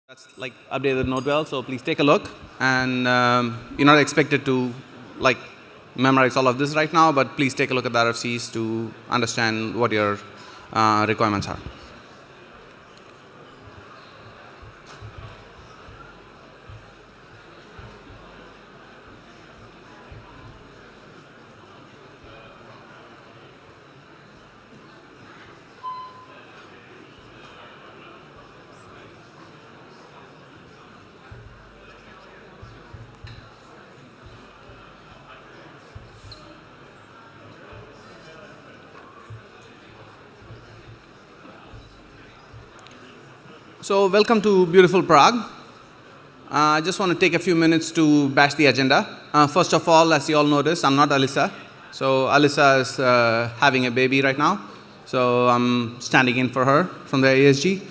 That's like updated note well, so please take a look. And you're not expected to like memorize all of this right now, but please take a look at the RFCs to understand what your requirements are. So welcome to beautiful Prague. I just want to take a few minutes to bash the agenda. First of all, as you all noticed, I'm not Alyssa. So Alyssa is having a baby right now. So I'm standing in for her from the ASG.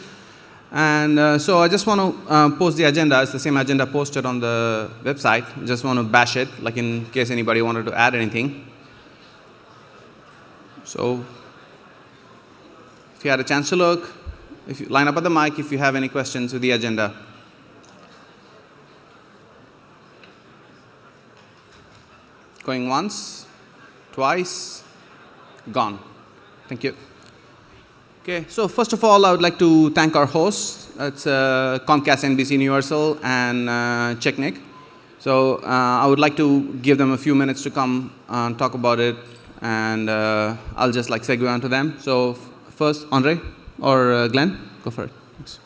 And so I just want to post the agenda. It's the same agenda posted on the website. Just want to bash it, like in case anybody wanted to add anything. So if you had a chance to look, if you line up at the mic if you have any questions with the agenda. Going once, twice, gone. Thank you. Okay, so first of all, I would like to thank our hosts. It's Comcast, NBC Universal, and Checknick. So I would like to give them a few minutes to come and talk about it, and I'll just like segue onto them. So first, Andre or Glenn, go for it. Thanks.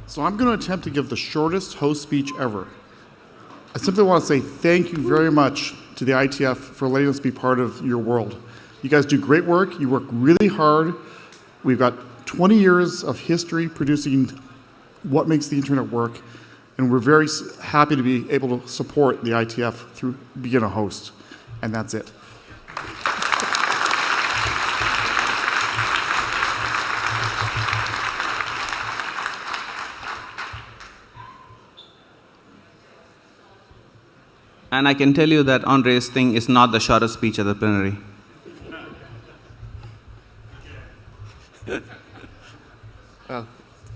So I'm going to attempt to give the shortest host speech ever. I simply want to say thank you very much to the IETF for letting us be part of your world. You guys do great work. You work really hard. We've got 20 years of history producing what makes the internet work, and we're very happy to be able to support the IETF through being a host. And that's it. And I can tell you that Andre's thing is not the shortest speech at the plenary.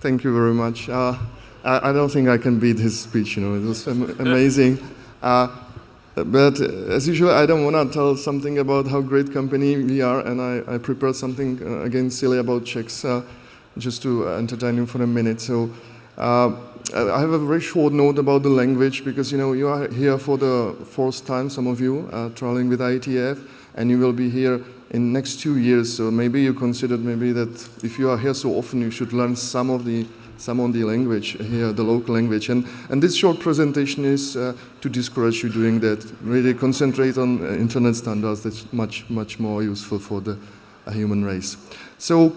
Thank you very much. I don't think I can beat his speech, it was amazing. But as usual, I don't want to tell something about how great company we are, and I prepared something, again, silly about Czechs, just to entertain you for a minute. So I have a very short note about the language, because, you are here for the fourth time, some of you, traveling with IETF, and you will be here in next 2 years, so maybe you considered maybe that if you are here so often, you should learn some of the language here, the local language. And this short presentation is to discourage you doing that. Really concentrate on internet standards. That's much more useful for the human race. So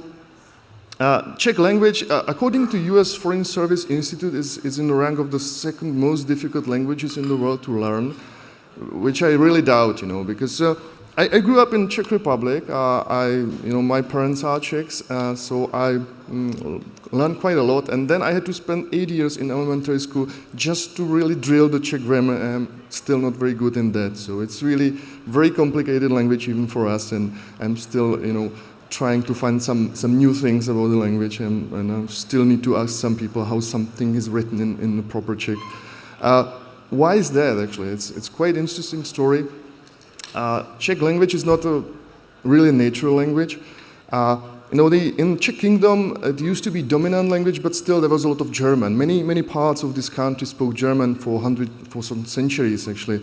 Czech language, according to US Foreign Service Institute, is in the rank of the second most difficult languages in the world to learn, which I really doubt, because I grew up in Czech Republic. My parents are Czechs, so I learned quite a lot. And then I had to spend 8 years in elementary school just to really drill the Czech grammar. I'm still not very good in that. So it's really very complicated language even for us. And I'm still, trying to find some new things about the language. And I still need to ask some people how something is written in the proper Czech. Why is that, actually? It's quite an interesting story. Czech language is not a really natural language. In Czech Kingdom, it used to be dominant language, but still there was a lot of German. Many parts of this country spoke German for some centuries, actually.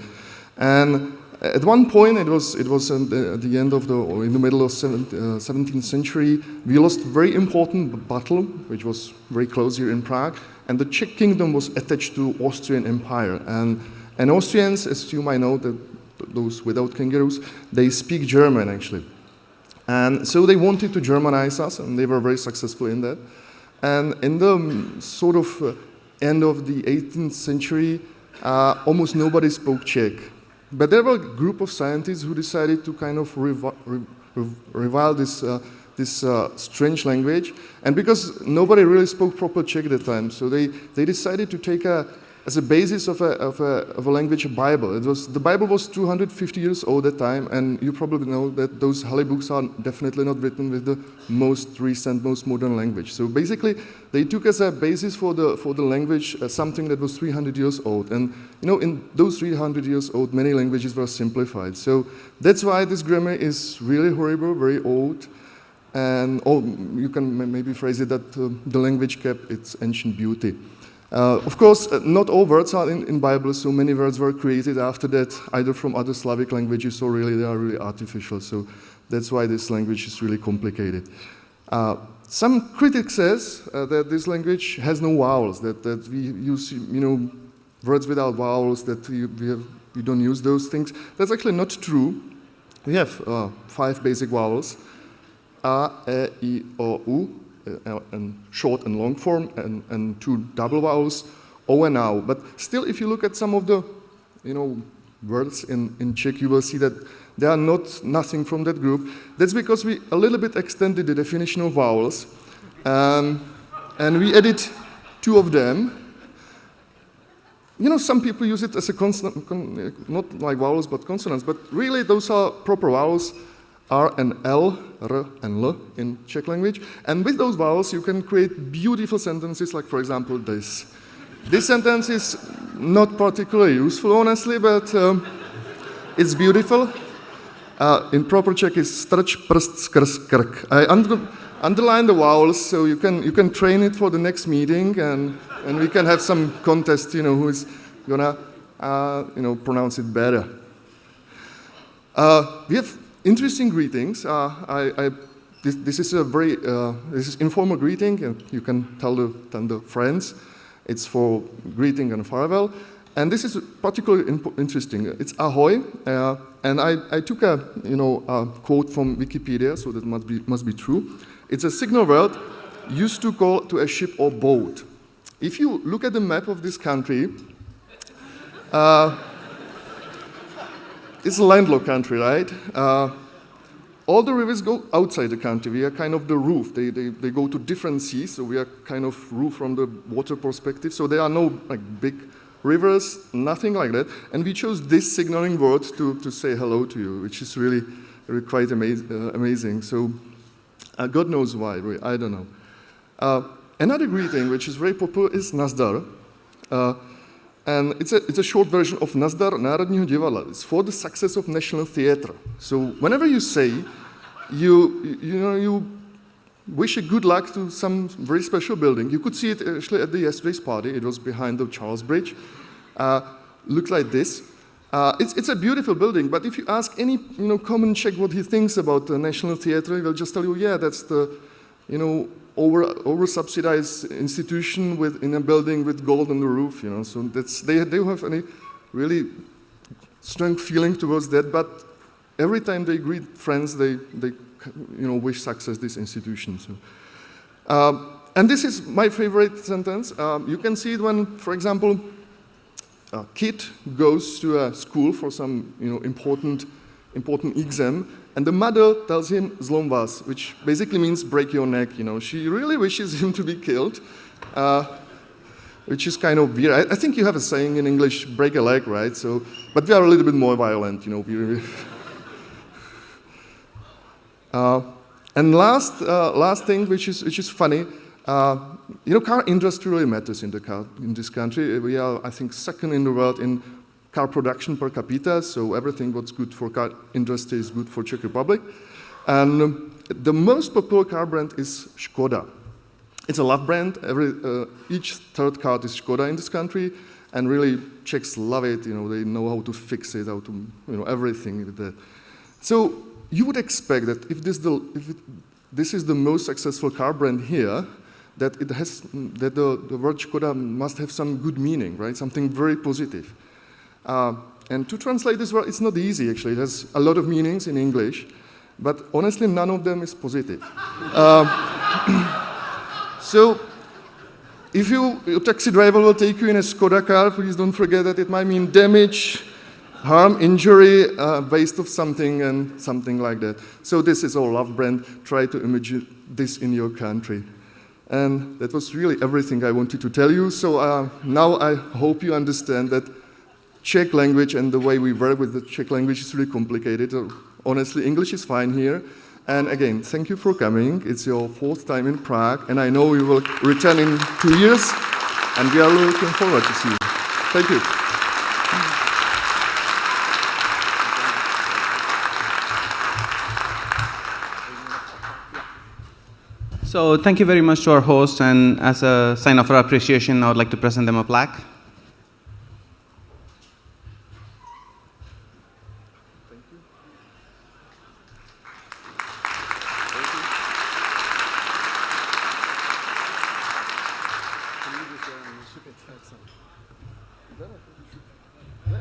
And at one point, it was at the end of in the middle of 17th century, we lost a very important battle, which was very close here in Prague, and the Czech Kingdom was attached to Austrian Empire. And Austrians, as you might know, those without kangaroos, they speak German, actually. And so they wanted to Germanize us, and they were very successful in that. And in the sort of end of the 18th century, almost nobody spoke Czech. But there were a group of scientists who decided to kind of revile this this strange language. And because nobody really spoke proper Czech at the time, so they decided to take as a basis of a language, a Bible. The Bible was 250 years old at the time, and you probably know that those holy books are definitely not written with the most recent, most modern language. So basically, they took as a basis for the language something that was 300 years old. And in those 300 years old, many languages were simplified. So that's why this grammar is really horrible, very old. And you can maybe phrase it that the language kept its ancient beauty. Of course, not all words are in Bible, so many words were created after that, either from other Slavic languages or really they are really artificial. So that's why this language is really complicated. Some critics says that this language has no vowels, that we use words without vowels, that we don't use those things. That's actually not true. We have 5 basic vowels: A, E, I, O, U. And short and long form, and 2 double vowels, O and AU. But still, if you look at some of the words in Czech, you will see that they are nothing from that group. That's because we a little bit extended the definition of vowels, and we added 2 of them. Some people use it as a consonant, not like vowels, but consonants, but really those are proper vowels. R and L, R and L in Czech language. And with those vowels, you can create beautiful sentences, like, for example, this. This sentence is not particularly useful, honestly, but it's beautiful. In proper Czech, it's strč prst skrz krk. I underline the vowels, so you can train it for the next meeting, and we can have some contest, who is gonna, pronounce it better. We have interesting greetings. This is a very this is informal greeting, and you can tell the friends. It's for greeting and farewell, and this is particularly interesting. It's ahoy, and I took a quote from Wikipedia, so that must be true. It's a signal word used to call to a ship or boat. If you look at the map of this country. It's a landlocked country, right? All the rivers go outside the country. We are kind of the roof. They go to different seas, so we are kind of roof from the water perspective. So there are no big rivers, nothing like that. And we chose this signaling word to say hello to you, which is really quite amazing. So God knows why, really, I don't know. Another greeting, which is very popular, is Nazdar. And it's a short version of Nazdar Národního divadla. It's for the success of National Theatre. So whenever you say, you wish a good luck to some very special building. You could see it actually at the yesterday's party. It was behind the Charles Bridge. Looked like this. It's a beautiful building, but if you ask any common Czech what he thinks about the National Theatre, he will just tell you, yeah, that's the over-subsidized institution in a building with gold on the roof, So they don't have any really strong feeling towards that. But every time they greet friends, they wish success this institution. So, and this is my favorite sentence. You can see it when, for example, a kid goes to a school for some important exam. And the mother tells him "zlom vás," which basically means break your neck. She really wishes him to be killed, which is kind of weird. I think you have a saying in English, "break a leg," right? So, but we are a little bit more violent, And last thing, which is funny, car industry really matters in this country. We are, I think, second in the world in car production per capita, so everything what's good for car industry is good for Czech Republic. And the most popular car brand is Škoda. It's a love brand. Each third car is Škoda in this country, and really Czechs love it. They know how to fix it, how to everything with that. So you would expect that if this is the most successful car brand here, that the word Škoda must have some good meaning, right? Something very positive. And to translate this word, it's not easy, actually. It has a lot of meanings in English, but honestly, none of them is positive. So, if your taxi driver will take you in a Škoda car, please don't forget that it might mean damage, harm, injury, waste of something, and something like that. So this is our love brand. Try to imagine this in your country. And that was really everything I wanted to tell you. So now I hope you understand that Czech language and the way we work with the Czech language is really complicated. Honestly, English is fine here. And again, thank you for coming. It's your 4th time in Prague, and I know you will return in 2 years, and we are looking forward to see you. Thank you. So thank you very much to our host, and as a sign of our appreciation, I would like to present them a plaque.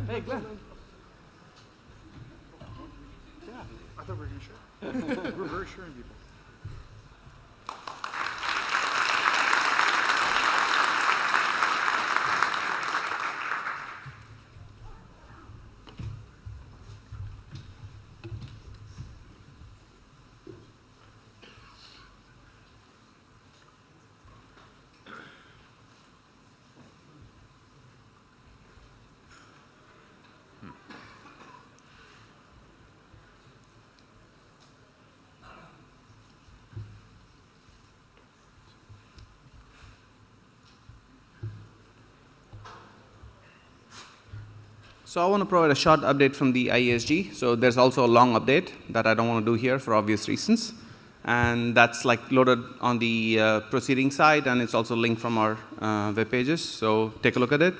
Hey, Glenn. Yeah, I thought we were going to share. We're very sharing people. So I want to provide a short update from the IESG. So there's also a long update that I don't want to do here for obvious reasons. And that's like loaded on the proceeding side, and it's also linked from our web pages. So take a look at it.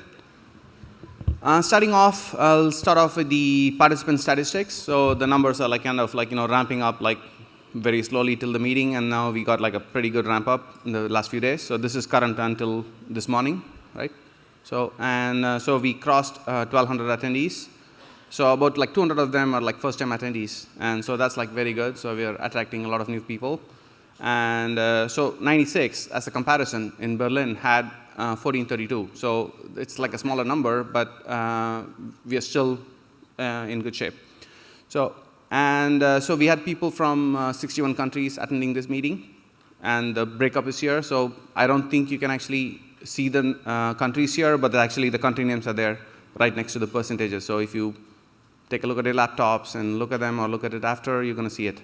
Starting off, I'll start off with the participant statistics. So the numbers are like kind of like, ramping up like very slowly till the meeting, and now we got like a pretty good ramp up in the last few days. So this is current until this morning, right? So, so we crossed 1,200 attendees. So about like 200 of them are like first-time attendees. And so that's like very good. So we are attracting a lot of new people. And so 96, as a comparison, in Berlin had 1,432. So it's like a smaller number, but we are still in good shape. So, so we had people from 61 countries attending this meeting. And the breakup is here. So I don't think you can actually see the countries here, but actually the country names are there right next to the percentages. So if you take a look at your laptops and look at them or look at it after, you're going to see it.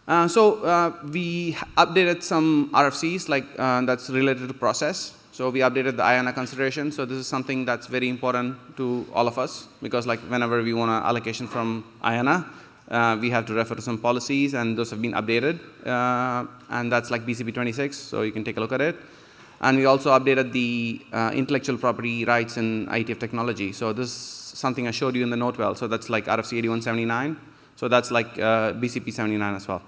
We updated some RFCs like that's related to process. So we updated the IANA consideration. So this is something that's very important to all of us, because like whenever we want an allocation from IANA, we have to refer to some policies, and those have been updated. And that's like BCP 26, so you can take a look at it. And we also updated the intellectual property rights in IETF technology. So this is something I showed you in the note well. So that's like RFC 8179. So that's like BCP 79 as well.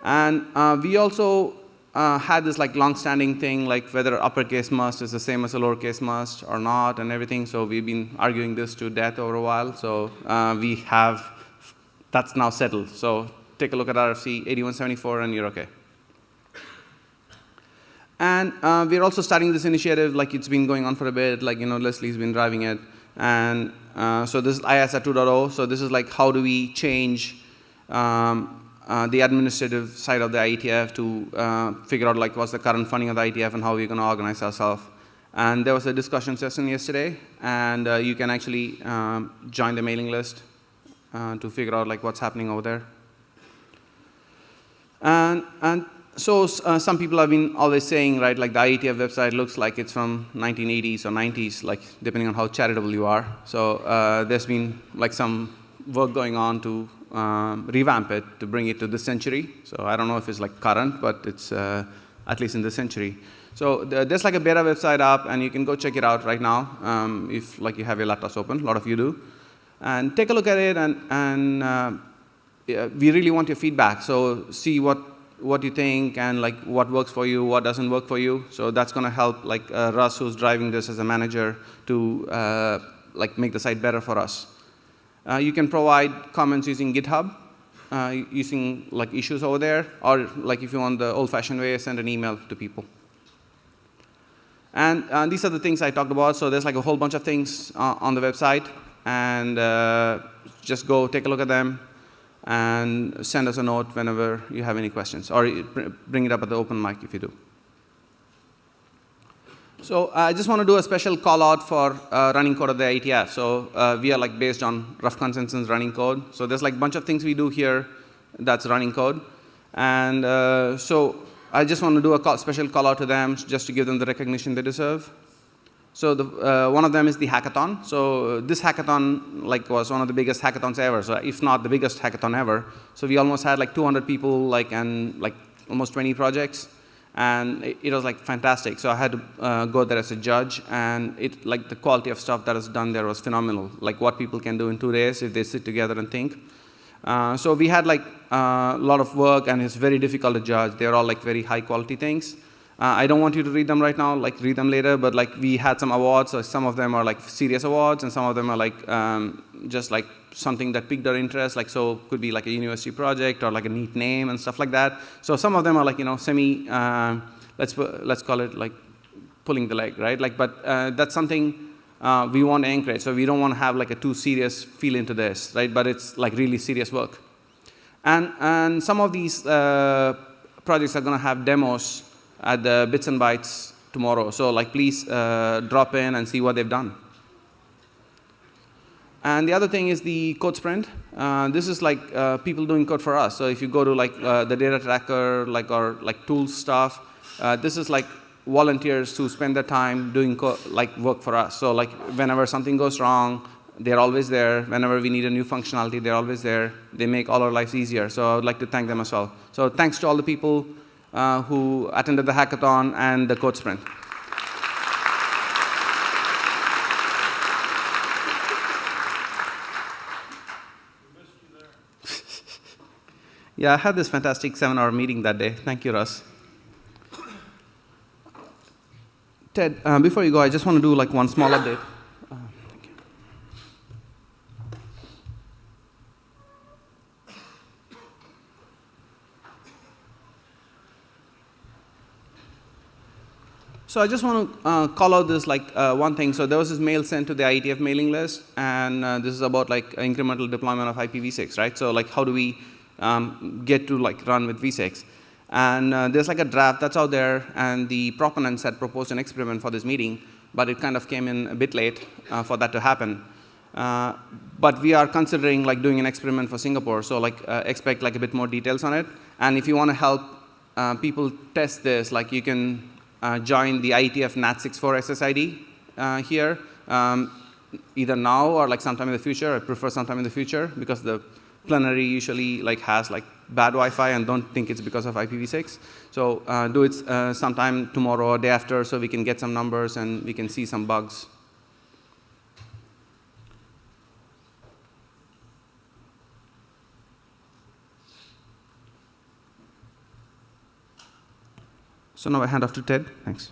And we also had this like long-standing thing, like whether uppercase must is the same as a lowercase must or not, and everything. So we've been arguing this to death over a while. So that's now settled. So take a look at RFC 8174, and you're okay. And we're also starting this initiative, like it's been going on for a bit, like, Leslie's been driving it. And so this is IASA 2.0. So this is like, how do we change the administrative side of the IETF to figure out like what's the current funding of the IETF and how we're going to organize ourselves. And there was a discussion session yesterday, and you can actually join the mailing list to figure out like what's happening over there. And so some people have been always saying, right, like the IETF website looks like it's from 1980s or 90s, like depending on how charitable you are. So there's been like some work going on to revamp it, to bring it to this century. So I don't know if it's like current, but it's at least in this century. So there's like a beta website up, and you can go check it out right now if like you have your laptops open. A lot of you do. And take a look at it, and we really want your feedback. So see what you think, and like what works for you, what doesn't work for you. So that's going to help like Russ, who's driving this as a manager, to like make the site better for us. You can provide comments using GitHub, using like issues over there, or like if you want the old-fashioned way, send an email to people. And these are the things I talked about. So there's like a whole bunch of things on the website, and just go take a look at them and send us a note whenever you have any questions, or bring it up at the open mic if you do. So I just want to do a special call out for running code at the IETF. So we are like based on rough consensus running code. So there's like a bunch of things we do here that's running code. And so I just want to do a special call out to them just to give them the recognition they deserve. So one of them is the hackathon. So this hackathon was one of the biggest hackathons ever, so if not the biggest hackathon ever. So we almost had like 200 people and almost 20 projects, and it was like fantastic. So I had to go there as a judge, and the quality of stuff that was done there was phenomenal. Like what people can do in 2 days if they sit together and think. So we had like a lot of work, and it's very difficult to judge. They're all like very high quality things. I don't want you to read them right now, read them later, but we had some awards. So some of them are like serious awards, and some of them are just like something that piqued our interest, so could be like a university project or like a neat name and stuff like that. So some of them are semi, let's call it like pulling the leg, right? But that's something we want to encourage. So we don't want to have like a too serious feel into this, right? But it's like really serious work. And some of these projects are going to have demos at the Bits and Bytes tomorrow. So please drop in and see what they've done. And the other thing is the code sprint. This is people doing code for us. So if you go to the data tracker or tools stuff, this is volunteers who spend their time doing work for us. So whenever something goes wrong, they're always there. Whenever we need a new functionality, they're always there. They make all our lives easier. So I would like to thank them as well. So thanks to all the people who attended the hackathon and the code sprint. Yeah, I had this fantastic 7-hour meeting that day. Thank you, Russ. Ted, before you go, I just want to do one small update. Thank you. So I just want to call out this one thing. So there was this mail sent to the IETF mailing list, and this is about incremental deployment of IPv6, right? So how do we get to run with v6? And there's a draft that's out there, and the proponents had proposed an experiment for this meeting, but it kind of came in a bit late for that to happen. But we are considering doing an experiment for Singapore, so expect a bit more details on it. And if you want to help people test this, you can join the IETF NAT64 SSID here, either now or sometime in the future. I prefer sometime in the future because the Plenary usually has bad Wi-Fi and don't think it's because of IPv6. So do it sometime tomorrow or day after so we can get some numbers and we can see some bugs. So now I hand off to Ted. Thanks.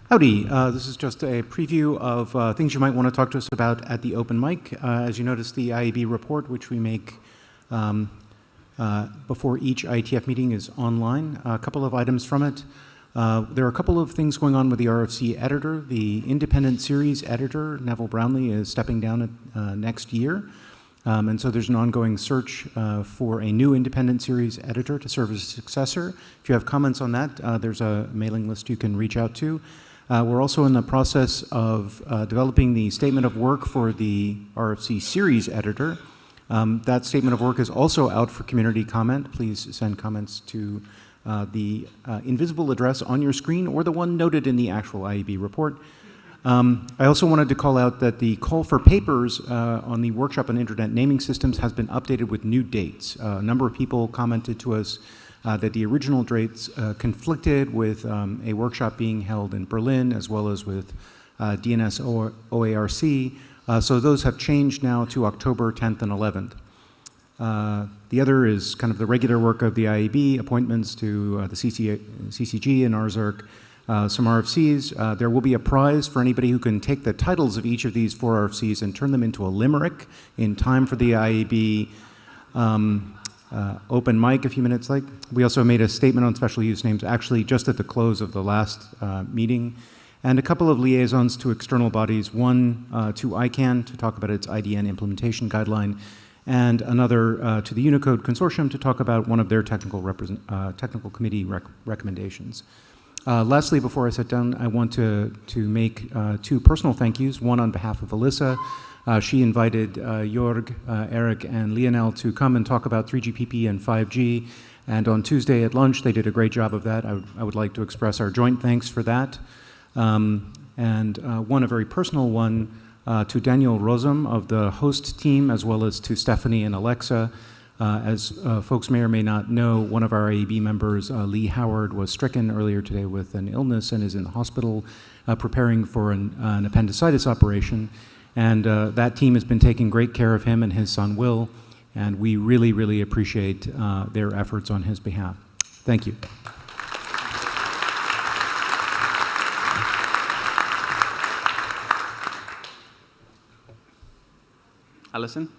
Howdy. This is just a preview of things you might want to talk to us about at the open mic. As you notice, the IAB report, which we make before each IETF meeting, is online. A couple of items from it. There are a couple of things going on with the RFC editor. The independent series editor, Neville Brownlee, is stepping down next year. And so there's an ongoing search for a new independent series editor to serve as a successor. If you have comments on that, there's a mailing list you can reach out to. We're also in the process of developing the statement of work for the RFC series editor. That statement of work is also out for community comment. Please send comments to the invisible address on your screen or the one noted in the actual IEB report. I also wanted to call out that the call for papers on the workshop on internet naming systems has been updated with new dates. A number of people commented to us that the original dates conflicted with a workshop being held in Berlin as well as with DNS OARC. So those have changed now to October 10th and 11th. The other is kind of the regular work of the IAB, appointments to the CCG and RZERC, some RFCs. There will be a prize for anybody who can take the titles of each of these 4 RFCs and turn them into a limerick in time for the IAB open mic a few minutes late. We also made a statement on special use names actually just at the close of the last meeting, and a couple of liaisons to external bodies, one to ICANN to talk about its IDN implementation guideline, and another to the Unicode Consortium to talk about one of their technical committee recommendations. Lastly, before I sit down, I want to make two personal thank yous, one on behalf of Alyssa. She invited Jorg, Eric, and Lionel to come and talk about 3GPP and 5G, and on Tuesday at lunch, they did a great job of that. I would like to express our joint thanks for that. And one, a very personal one, to Daniel Rosum of the host team, as well as to Stephanie and Alexa. As folks may or may not know, one of our AEB members, Lee Howard, was stricken earlier today with an illness and is in the hospital preparing for an appendicitis operation. And that team has been taking great care of him and his son, Will, and we really, really appreciate their efforts on his behalf. Thank you. Alison?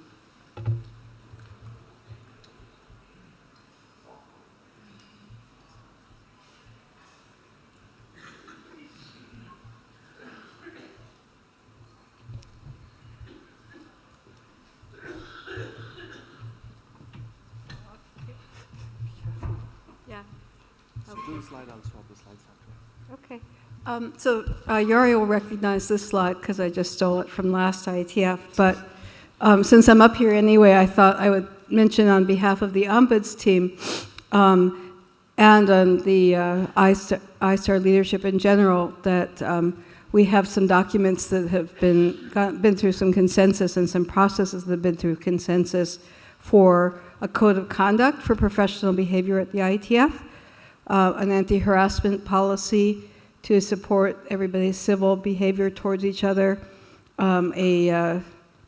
Yeah. Do the slide, I'll swap the slides after. Okay. So Yuri will recognize this slide because I just stole it from last IETF. But since I'm up here anyway, I thought I would mention on behalf of the Ombuds team and on the ISTAR leadership in general that we have some documents that have been through some consensus and some processes that have been through consensus for a code of conduct for professional behavior at the IETF, an anti-harassment policy to support everybody's civil behavior towards each other, a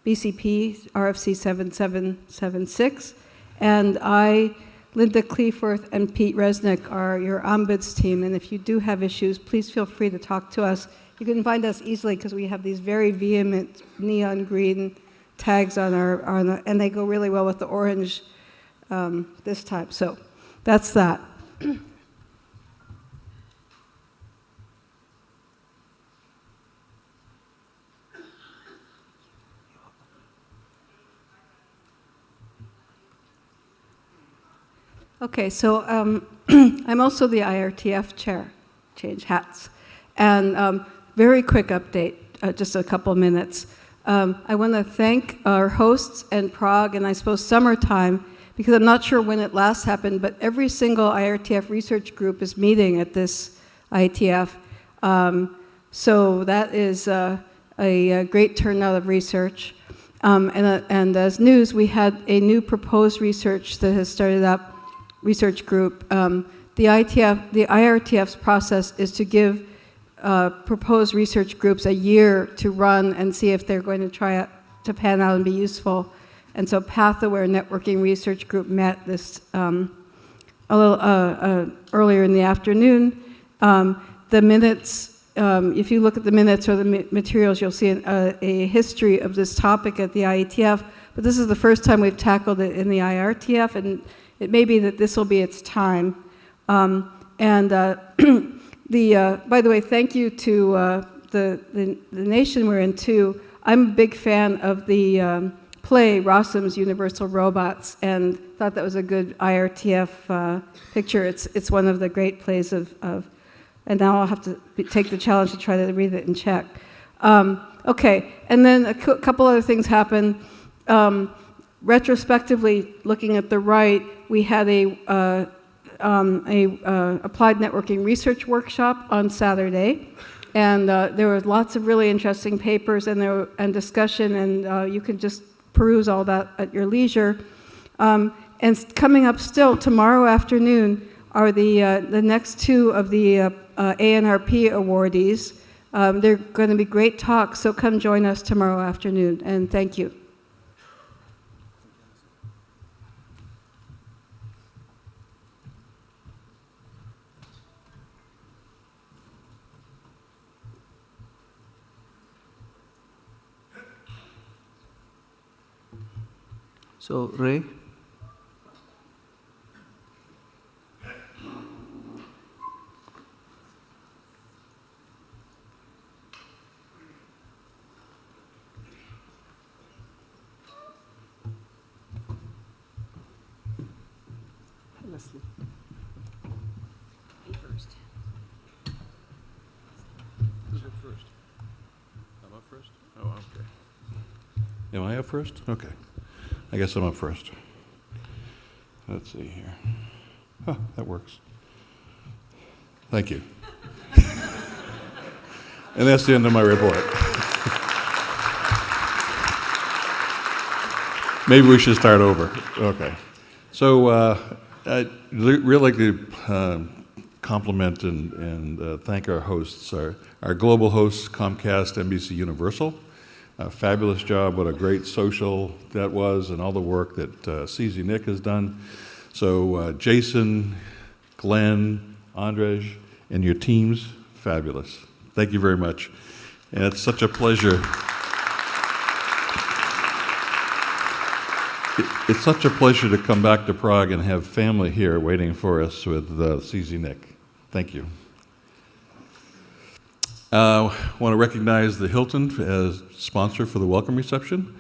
BCP RFC 7776, and I, Linda Cleaforth, and Pete Resnick are your ombuds team, and if you do have issues, please feel free to talk to us. You can find us easily because we have these very vehement neon green tags on and they go really well with the orange this time. So that's that. Okay, so I'm also the IRTF chair, change hats. And very quick update, just a couple minutes. I want to thank our hosts and Prague, and I suppose summertime, because I'm not sure when it last happened, but every single IRTF research group is meeting at this IETF. So that is a great turnout of research. And as news, we had a new proposed research that has started up, research group. The IRTF's process is to give proposed research groups a year to run and see if they're going to try it to pan out and be useful. And so Path-Aware Networking Research Group met this a little earlier in the afternoon. The minutes, if you look at the minutes or the materials, you'll see a history of this topic at the IETF, but this is the first time we've tackled it in the IRTF, and it may be that this will be its time. By the way, thank you to the nation we're in too. I'm a big fan of the play Rossum's Universal Robots, and thought that was a good IRTF picture. It's one of the great plays of and now I'll have to take the challenge to try to read it in Czech. Okay, and then a couple other things happened. Retrospectively, looking at the right, we had a applied networking research workshop on Saturday, and there were lots of really interesting papers and discussion, and you can just peruse all that at your leisure. And coming up still tomorrow afternoon are the next two of the ANRP awardees. They're going to be great talks, so come join us tomorrow afternoon, and thank you. So, Ray? Leslie. Who's up first? I'm up first? Oh, okay. Am I up first? Okay. I guess I'm up first. Let's see here. Huh, that works. Thank you. And that's the end of my report. Maybe we should start over. Okay. So I'd really like to compliment and thank our hosts, our global hosts, Comcast, NBC Universal. A fabulous job, what a great social that was, and all the work that CZ Nick has done. So Jason, Glenn, Andrej, and your teams, fabulous. Thank you very much. And it's such a pleasure. It's such a pleasure to come back to Prague and have family here waiting for us with CZ Nick. Thank you. I want to recognize the Hilton as sponsor for the welcome reception.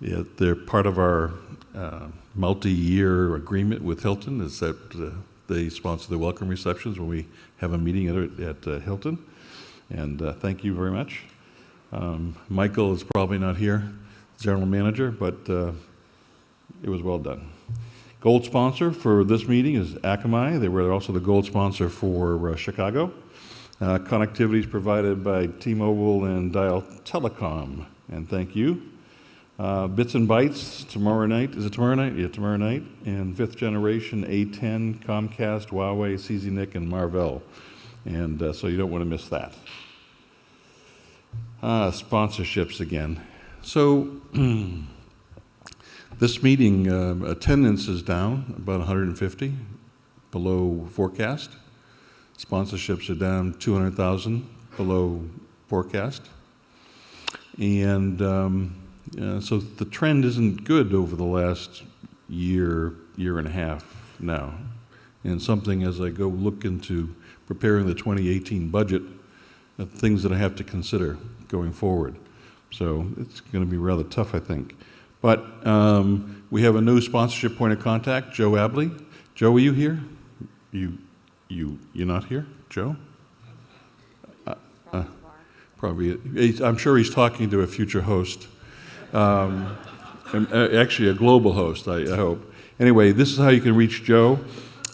Yeah, they're part of our multi-year agreement with Hilton is that they sponsor the welcome receptions when we have a meeting at Hilton. And thank you very much. Michael is probably not here, general manager, but it was well done. Gold sponsor for this meeting is Akamai. They were also the gold sponsor for Chicago. Connectivity is provided by T-Mobile and Dial Telecom, and thank you. Bits and Bytes tomorrow night. Is it tomorrow night? Yeah, tomorrow night. And 5th generation A10, Comcast, Huawei, CZ Nick, and Marvell. And so you don't want to miss that. Sponsorships again. So this meeting attendance is down about 150, below forecast. Sponsorships are down 200,000 below forecast. And so the trend isn't good over the last year and a half now. And something as I go look into preparing the 2018 budget, things that I have to consider going forward. So it's going to be rather tough, I think. But we have a new sponsorship point of contact, Joe Abley. Joe, are you here? You're not here, Joe? Probably. I'm sure he's talking to a future host. Actually, a global host, I hope. Anyway, this is how you can reach Joe.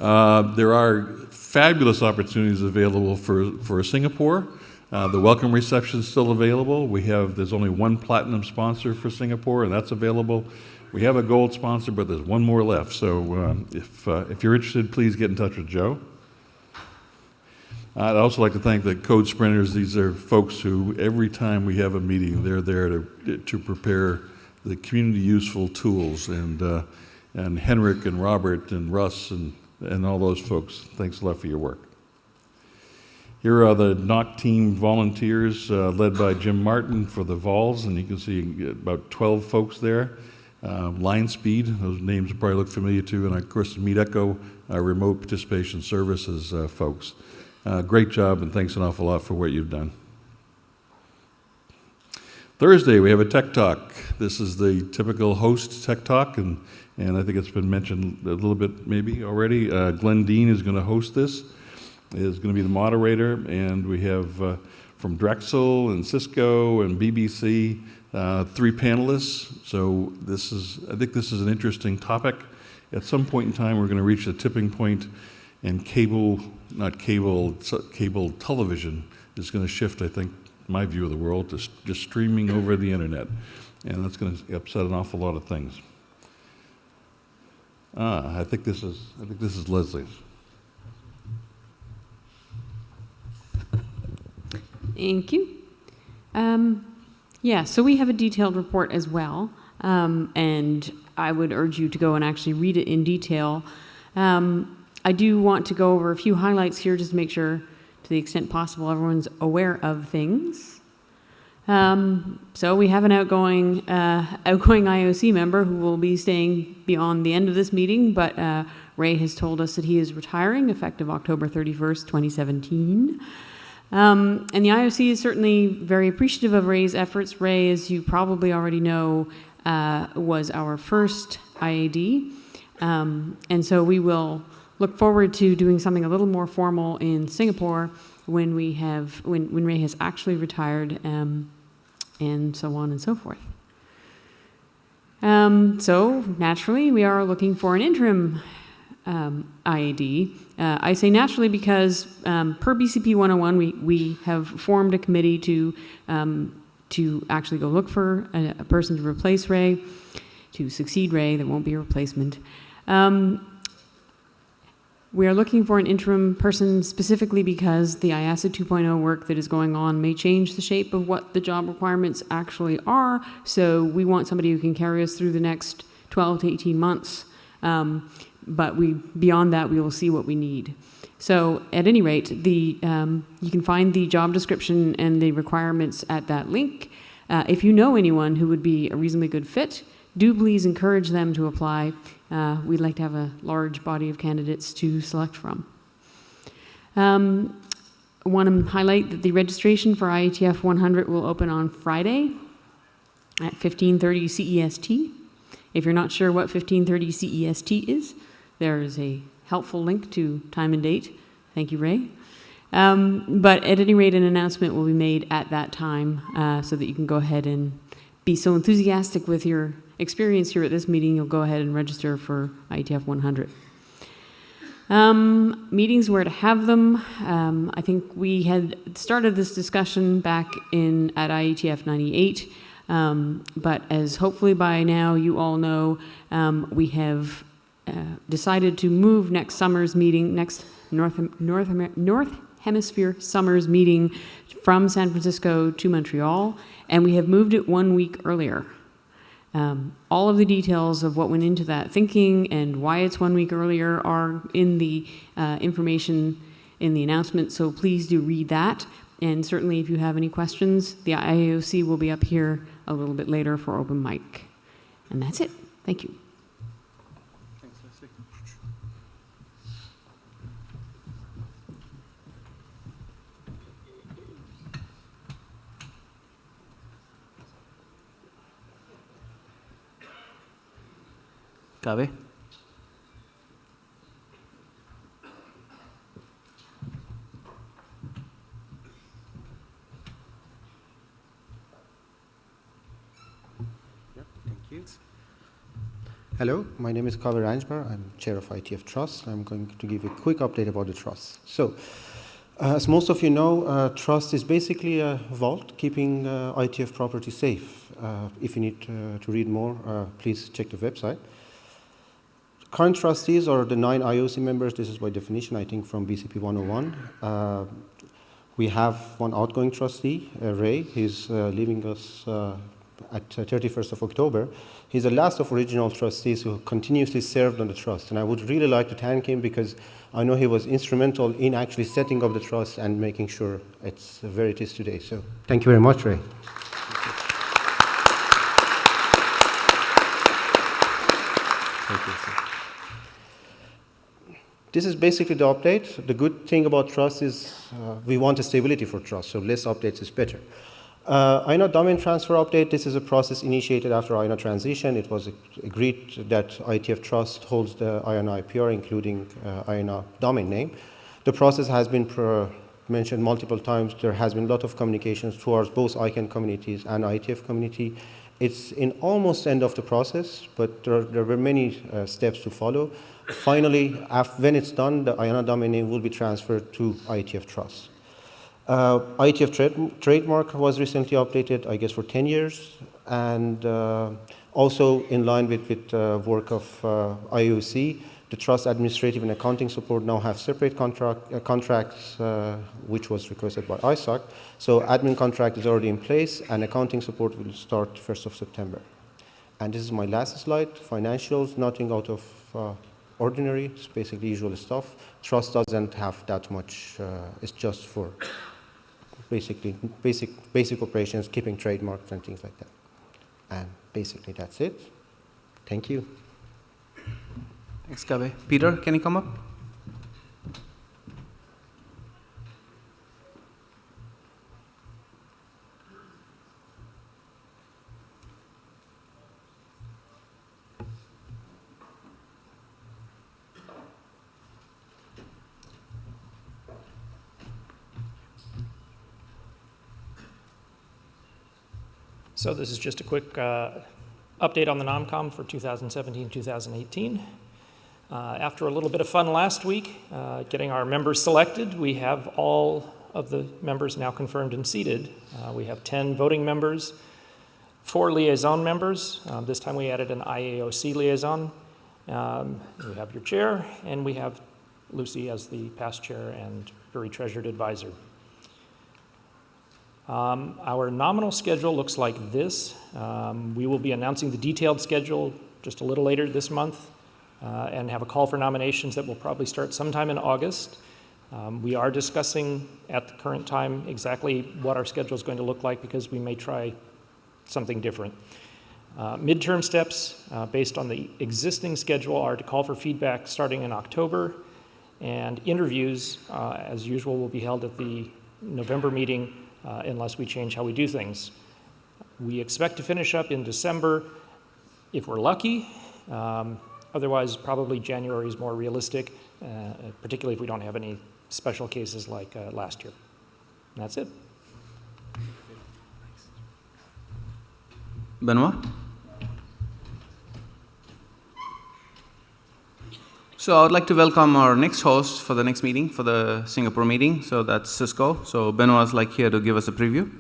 There are fabulous opportunities available for Singapore. The welcome reception is still available. There's only one platinum sponsor for Singapore, and that's available. We have a gold sponsor, but there's one more left. So if you're interested, please get in touch with Joe. I'd also like to thank the Code Sprinters. These are folks who, every time we have a meeting, they're there to prepare the community useful tools. And Henrik and Robert and Russ and all those folks, thanks a lot for your work. Here are the NOC team volunteers led by Jim Martin for the Vols, and you can see about 12 folks there. Line Speed, those names probably look familiar too, and of course Meet Echo, remote participation services folks. Great job, and thanks an awful lot for what you've done. Thursday, we have a Tech Talk. This is the typical host Tech Talk, and I think it's been mentioned a little bit maybe already. Glenn Dean is going to host this, is going to be the moderator, and we have from Drexel and Cisco and BBC, 3 panelists. So I think this is an interesting topic. At some point in time, we're going to reach a tipping point, and cable television is going to shift, I think, my view of the world to just streaming over the internet. And that's going to upset an awful lot of things. I think this is Leslie's. Thank you. Yeah, so we have a detailed report as well, and I would urge you to go and actually read it in detail. I do want to go over a few highlights here just to make sure, to the extent possible, everyone's aware of things. So we have an outgoing IOC member who will be staying beyond the end of this meeting, but Ray has told us that he is retiring effective October 31st, 2017. And the IOC is certainly very appreciative of Ray's efforts. Ray, as you probably already know, was our first IAD. And so we will look forward to doing something a little more formal in Singapore when Ray has actually retired, and so on and so forth. So naturally, we are looking for an interim IAD. I say naturally because per BCP 101, we have formed a committee to actually go look for a person to replace Ray, to succeed Ray. There won't be a replacement. We are looking for an interim person specifically because the IASA 2.0 work that is going on may change the shape of what the job requirements actually are. So we want somebody who can carry us through the next 12 to 18 months. But beyond that, we will see what we need. So at any rate, you can find the job description and the requirements at that link. If you know anyone who would be a reasonably good fit, do please encourage them to apply. We'd like to have a large body of candidates to select from. I want to highlight that the registration for IETF 100 will open on Friday at 15:30 CEST. If you're not sure what 15:30 CEST is, there is a helpful link to time and date. Thank you, Ray. But at any rate, an announcement will be made at that time so that you can go ahead and be so enthusiastic with your experience here at this meeting, you'll go ahead and register for IETF 100. Meetings, where to have them. I think we had started this discussion back at IETF 98, but as hopefully by now you all know, we have decided to move next summer's meeting, next North Hemisphere summer's meeting from San Francisco to Montreal, and we have moved it 1 week earlier. All of the details of what went into that thinking and why it's 1 week earlier are in the information in the announcement, so please do read that. And certainly if you have any questions, the IAOC will be up here a little bit later for open mic. And that's it. Thank you. Thanks, Leslie. Kaveh? Thank you. Hello, my name is Kaveh Ranjbar. I'm chair of IETF Trust. I'm going to give a quick update about the trust. So, as most of you know, trust is basically a vault keeping IETF property safe. If you need to read more, please check the website. Current trustees are the 9 IOC members. This is by definition, I think, from BCP 101. We have one outgoing trustee, Ray. He's leaving us at 31st of October. He's the last of original trustees who continuously served on the trust. And I would really like to thank him because I know he was instrumental in actually setting up the trust and making sure it's where it is today. So thank you very much, Ray. Thank you, sir. This is basically the update. The good thing about trust is we want a stability for trust, so less updates is better. INA domain transfer update, this is a process initiated after INA transition. It was agreed that IETF Trust holds the INA IPR, including INA domain name. The process has been mentioned multiple times. There has been a lot of communications towards both ICANN communities and IETF community. It's in almost end of the process, but there were many steps to follow. Finally, when it's done, the INA domain name will be transferred to IETF Trust. IETF trademark was recently updated, I guess, for 10 years, and also in line with work of IOC, the trust administrative and accounting support now have separate contracts, which was requested by ISAC. So admin contract is already in place, and accounting support will start 1st of September. And this is my last slide, financials, nothing out of ordinary, it's basically usual stuff. Trust doesn't have that much, it's just for basically basic operations, keeping trademarks and things like that. And basically that's it. Thank you. Thanks, Kaveh. Peter, can you come up? So this is just a quick update on the NOMCOM for 2017-2018. After a little bit of fun last week, getting our members selected, we have all of the members now confirmed and seated. We have 10 voting members, 4 liaison members. This time we added an IAOC liaison. We have your chair, and we have Lucy as the past chair and very treasured advisor. Our nominal schedule looks like this. We will be announcing the detailed schedule just a little later this month and have a call for nominations that will probably start sometime in August. We are discussing at the current time exactly what our schedule is going to look like because we may try something different. Midterm steps based on the existing schedule are to call for feedback starting in October, and interviews, as usual, will be held at the November meeting unless we change how we do things. We expect to finish up in December if we're lucky. Otherwise, probably January is more realistic, particularly if we don't have any special cases like last year. And that's it. Benoit? So I would like to welcome our next host for the next meeting, for the Singapore meeting. So that's Cisco. So Benoit is here to give us a preview.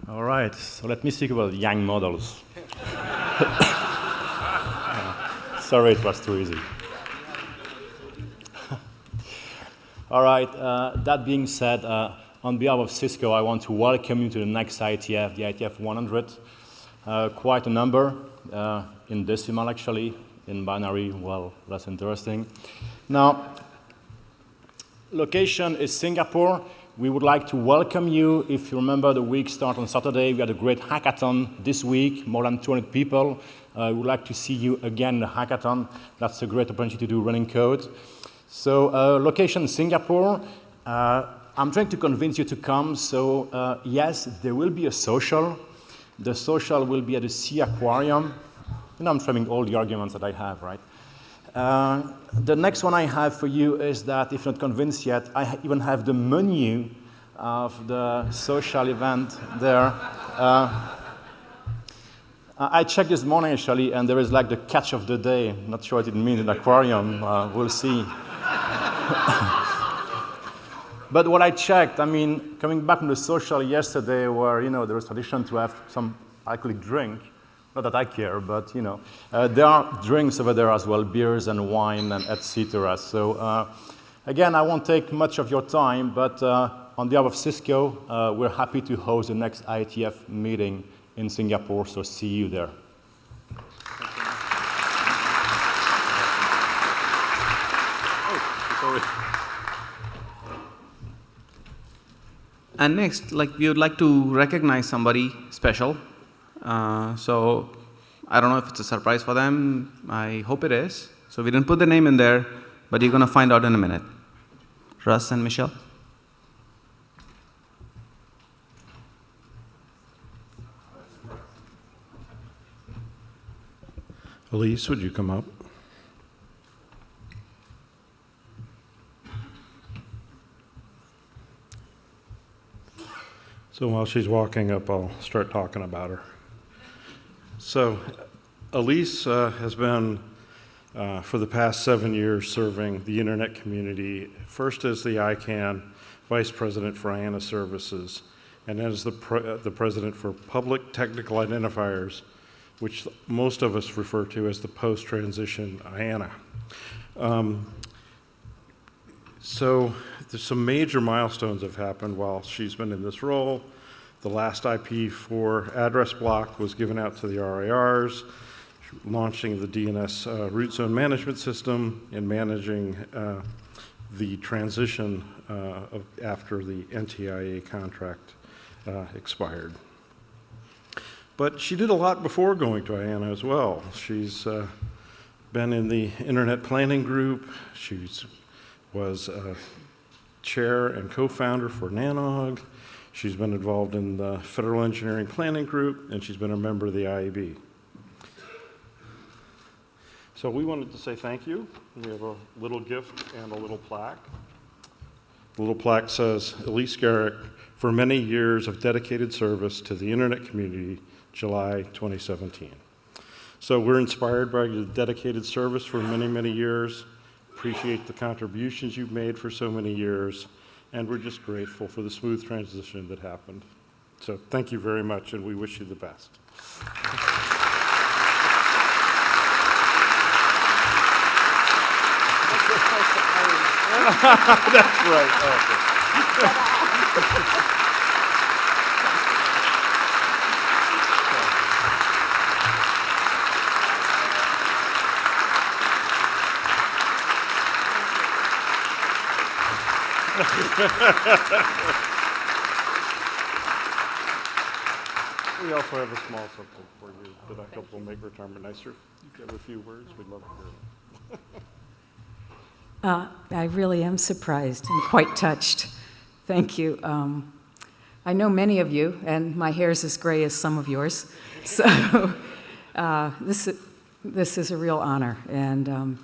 All right, so let me speak about young models. Sorry, it was too easy. All right, that being said, on behalf of Cisco, I want to welcome you to the next IETF, the IETF 100. Quite a number, in decimal actually, in binary, well, less interesting. Now, location is Singapore. We would like to welcome you. If you remember, the week started on Saturday. We had a great hackathon this week, more than 200 people. We would like to see you again in the hackathon. That's a great opportunity to do running code. So location Singapore. I'm trying to convince you to come. So yes, there will be a social. The social will be at the Sea Aquarium. You know, I'm framing all the arguments that I have, right? The next one I have for you is that, if not convinced yet, I even have the menu of the social event there. I checked this morning, actually, and there is like the catch of the day. Not sure what it means in aquarium. We'll see. But what I checked, I mean, coming back from the social yesterday where, you know, there was tradition to have some alcoholic drink. Not that I care, but, you know, there are drinks over there as well, beers and wine and etc. So, again, I won't take much of your time, but on behalf of Cisco, we're happy to host the next IETF meeting in Singapore, so see you there. And next, we would like to recognize somebody special. So I don't know if it's a surprise for them. I hope it is. So we didn't put the name in there, but you're going to find out in a minute. Russ and Michelle. Elise, would you come up? So while she's walking up, I'll start talking about her. So Elise has been, for the past 7 years, serving the internet community, first as the ICANN Vice President for IANA Services, and then as the President for Public Technical Identifiers, which most of us refer to as the post-transition IANA. So there's some major milestones have happened while she's been in this role. The last IP4 address block was given out to the RIRs, launching the DNS root zone management system and managing the transition after the NTIA contract expired. But she did a lot before going to IANA as well. She's been in the Internet Planning Group. She was chair and co-founder for NANOG. She's been involved in the Federal Engineering Planning Group, and she's been a member of the IAB. So we wanted to say thank you. We have a little gift and a little plaque. The little plaque says, Elise Garrick, for many years of dedicated service to the internet community, July 2017. So we're inspired by your dedicated service for many, many years. Appreciate the contributions you've made for so many years. And we're just grateful for the smooth transition that happened. So thank you very much, and we wish you the best. That's right. We also have a small something for you that I hope will make retirement nicer. If you have a few words, we'd love to hear them. I really am surprised and quite touched. Thank you. I know many of you, and my hair's as gray as some of yours. So this is a real honor, and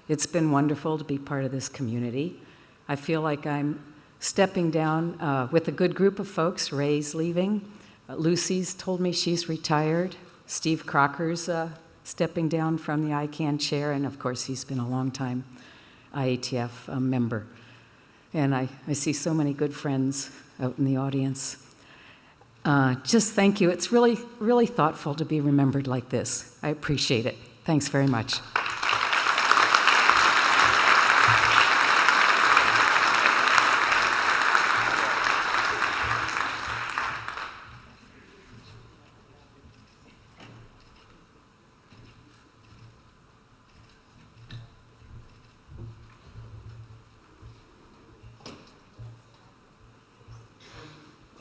it's been wonderful to be part of this community. I feel like I'm stepping down with a good group of folks. Ray's leaving. Lucy's told me she's retired. Steve Crocker's stepping down from the ICANN chair, and of course he's been a long time IETF member. And I see so many good friends out in the audience. Just thank you. It's really, really thoughtful to be remembered like this. I appreciate it. Thanks very much.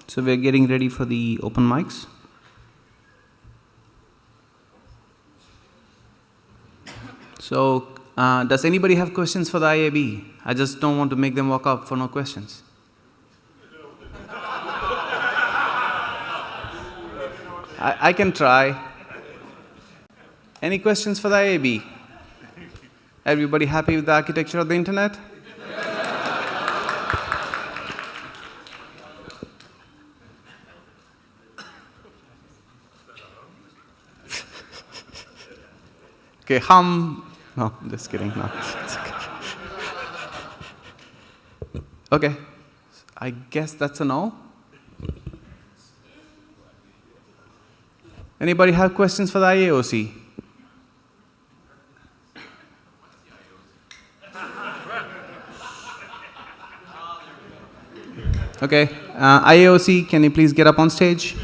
So we're getting ready for the open mics. So does anybody have questions for the IAB? I just don't want to make them walk up for no questions. I can try. Any questions for the IAB? Everybody happy with the architecture of the internet? Okay, no, just kidding, no. Okay, I guess that's a no. Anybody have questions for the IAOC? Okay, IAOC, can you please get up on stage?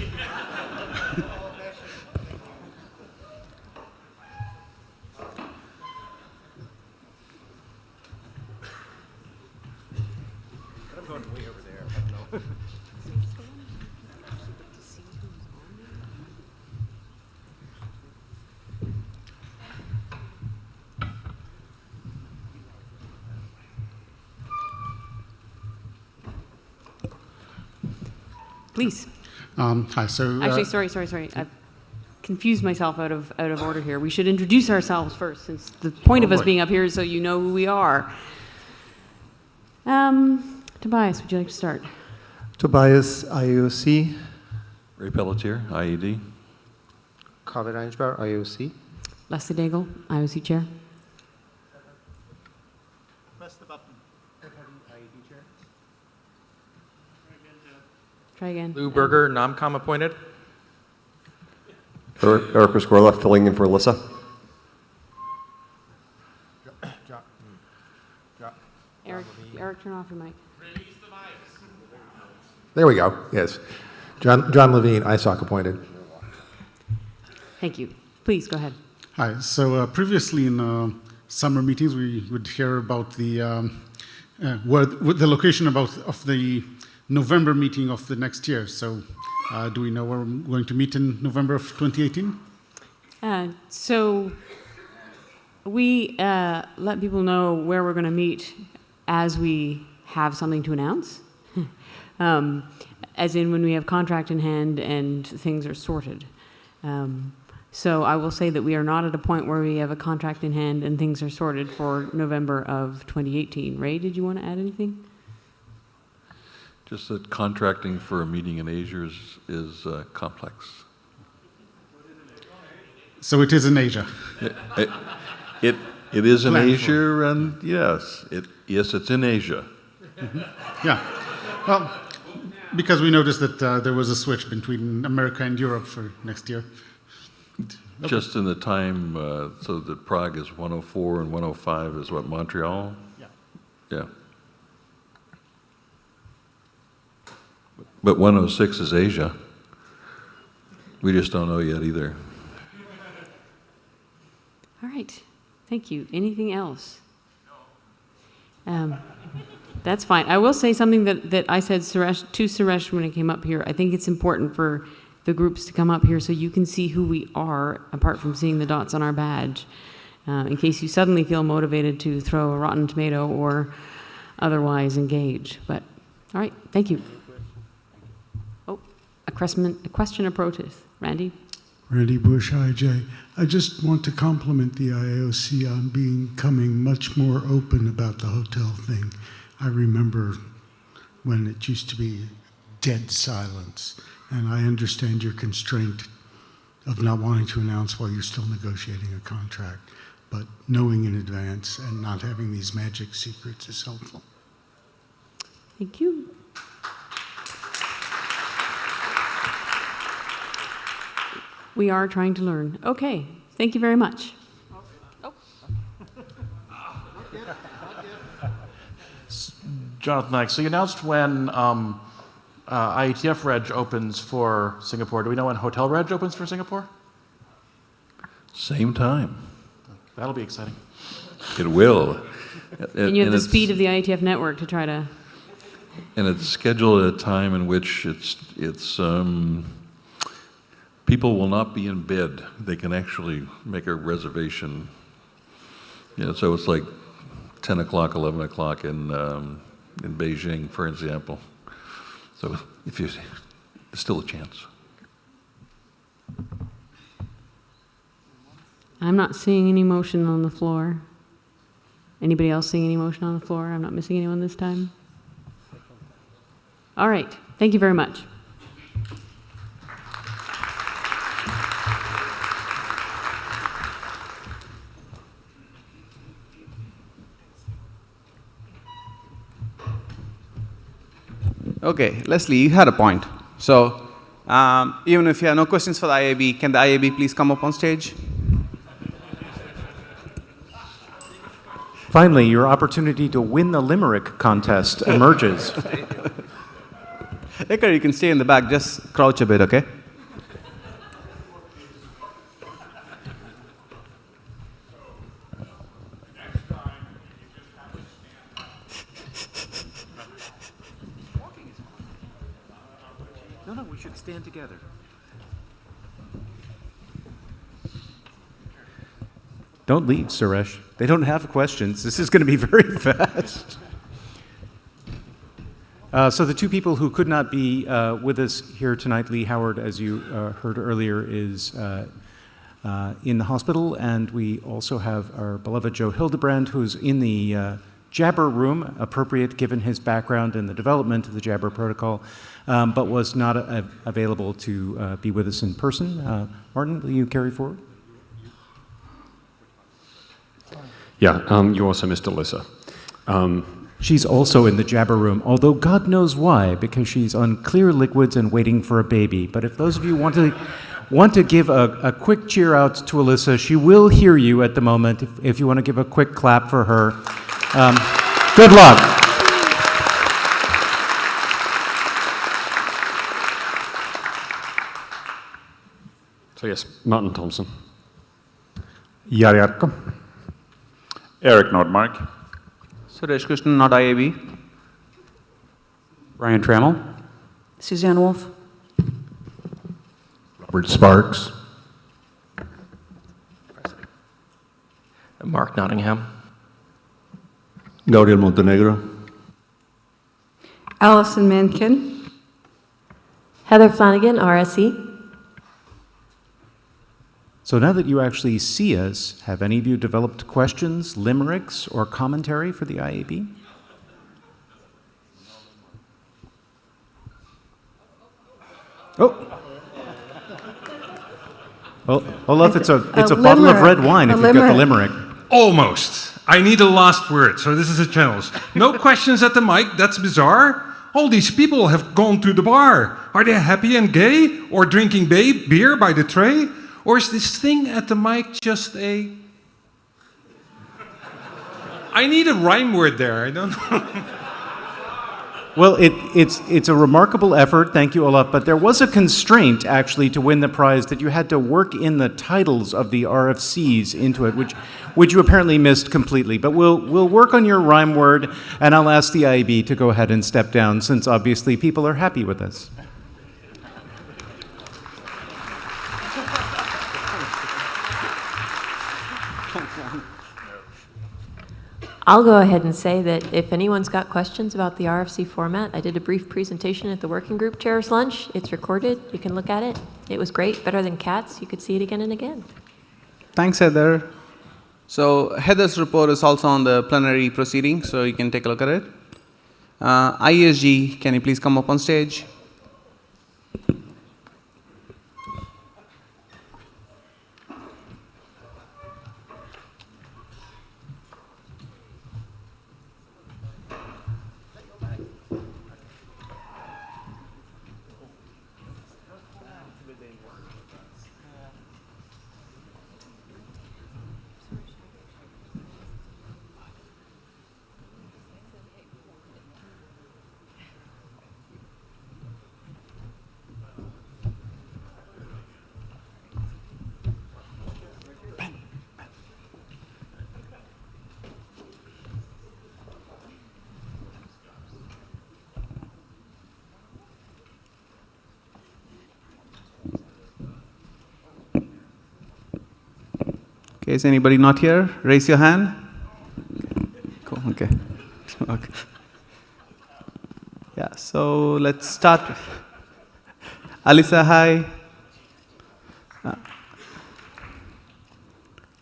Please. Hi. So Actually, sorry. I've confused myself out of order here. We should introduce ourselves first, since the point of us being up here is so you know who we are. Tobias, would you like to start? Tobias, IOC. Ray Pelletier, IED. Kaveh Ranjbar, IOC. Leslie Daigle, IOC Chair. Press the button. IED chair. Try again. Lou Berger, NOMCOM appointed. Eric Rescorla, filling in for Alyssa. Eric, turn off your mic. There we go. Yes. John Levine, ISOC appointed. Thank you. Please, go ahead. Hi. So previously in summer meetings, we would hear about the the location of the November meeting of the next year. So do we know where we're going to meet in November of 2018? So we let people know where we're going to meet as we have something to announce, as in when we have contract in hand and things are sorted. So I will say that we are not at a point where we have a contract in hand and things are sorted for November of 2018. Ray, did you want to add anything? Just that contracting for a meeting in Asia is complex. So it is in Asia. It is in Planned Asia, and yes, it's in Asia. Yeah. Well, because we noticed that there was a switch between America and Europe for next year. Okay. Just in the time, so that Prague is 104 and 105 is what, Montreal? Yeah. Yeah. But 106 is Asia. We just don't know yet either. All right. Thank you. Anything else? That's fine. I will say something that I said to Suresh when I came up here. I think it's important for the groups to come up here so you can see who we are, apart from seeing the dots on our badge, in case you suddenly feel motivated to throw a rotten tomato or otherwise engage. But, all right. Thank you. Oh, a question or protest. Randy? Randy Bush, IJ. I just want to compliment the IAOC on becoming much more open about the hotel thing. I remember when it used to be dead silence, and I understand your constraint of not wanting to announce while you're still negotiating a contract, but knowing in advance and not having these magic secrets is helpful. Thank you. We are trying to learn. Okay, thank you very much. Jonathan, thanks. So you announced when IETF Reg opens for Singapore. Do we know when Hotel Reg opens for Singapore? Same time. That'll be exciting. It will. And you have the speed of the IETF network to try to... And it's scheduled at a time in which people will not be in bed. They can actually make a reservation. So it's like 10 o'clock, 11 o'clock in Beijing, for example. So there's still a chance. I'm not seeing any motion on the floor. Anybody else seeing any motion on the floor? I'm not missing anyone this time. All right. Thank you very much. Okay, Leslie, you had a point. So even if you have no questions for the IAB, can the IAB please come up on stage? Finally, your opportunity to win the Limerick contest emerges. Ekar, you can stay in the back. Just crouch a bit, okay? No, we should stand together. Don't leave, Suresh. They don't have questions. This is going to be very fast. So the two people who could not be with us here tonight, Lee Howard, as you heard earlier, is in the hospital, and we also have our beloved Joe Hildebrand, who's in the Jabber room, appropriate given his background in the development of the Jabber protocol, but was not available to be with us in person. Martin, will you carry forward? Yeah, you also missed Alyssa. She's also in the Jabber room, although God knows why, because she's on clear liquids and waiting for a baby. But if those of you want to give a quick cheer out to Alyssa, she will hear you at the moment. If you want to give a quick clap for her. Good luck. So yes, Martin Thompson. Jari Arkko. Eric Nordmark. Suresh Krishnan, not IAB. Brian Trammell. Suzanne Wolf. Robert Sparks. Mark Nottingham. Gabriel Montenegro. Allison Mankin. Heather Flanagan, RSE. So now that you actually see us, have any of you developed questions, limericks, or commentary for the IAB? Oh. Well, Olaf, it's a bottle of red wine if you've got the limerick. Almost. I need a last word, so this is a challenge. No questions at the mic, that's bizarre. All these people have gone to the bar. Are they happy and gay? Or drinking beer by the tray? Or is this thing at the mic just a... I need a rhyme word there, I don't know. Well, it's a remarkable effort, thank you, Olaf, but there was a constraint, actually, to win the prize, that you had to work in the titles of the RFCs into it, which you apparently missed completely. But we'll work on your rhyme word, and I'll ask the IAB to go ahead and step down, since obviously people are happy with us. I'll go ahead and say that if anyone's got questions about the RFC format, I did a brief presentation at the working group chair's lunch. It's recorded. You can look at it. It was great, better than CATS. You could see it again and again. Thanks, Heather. So Heather's report is also on the plenary proceeding, so you can take a look at it. IESG, can you please come up on stage? Okay, is anybody not here? Raise your hand. Cool, okay. Okay. Yeah, so let's start. Alisa, hi.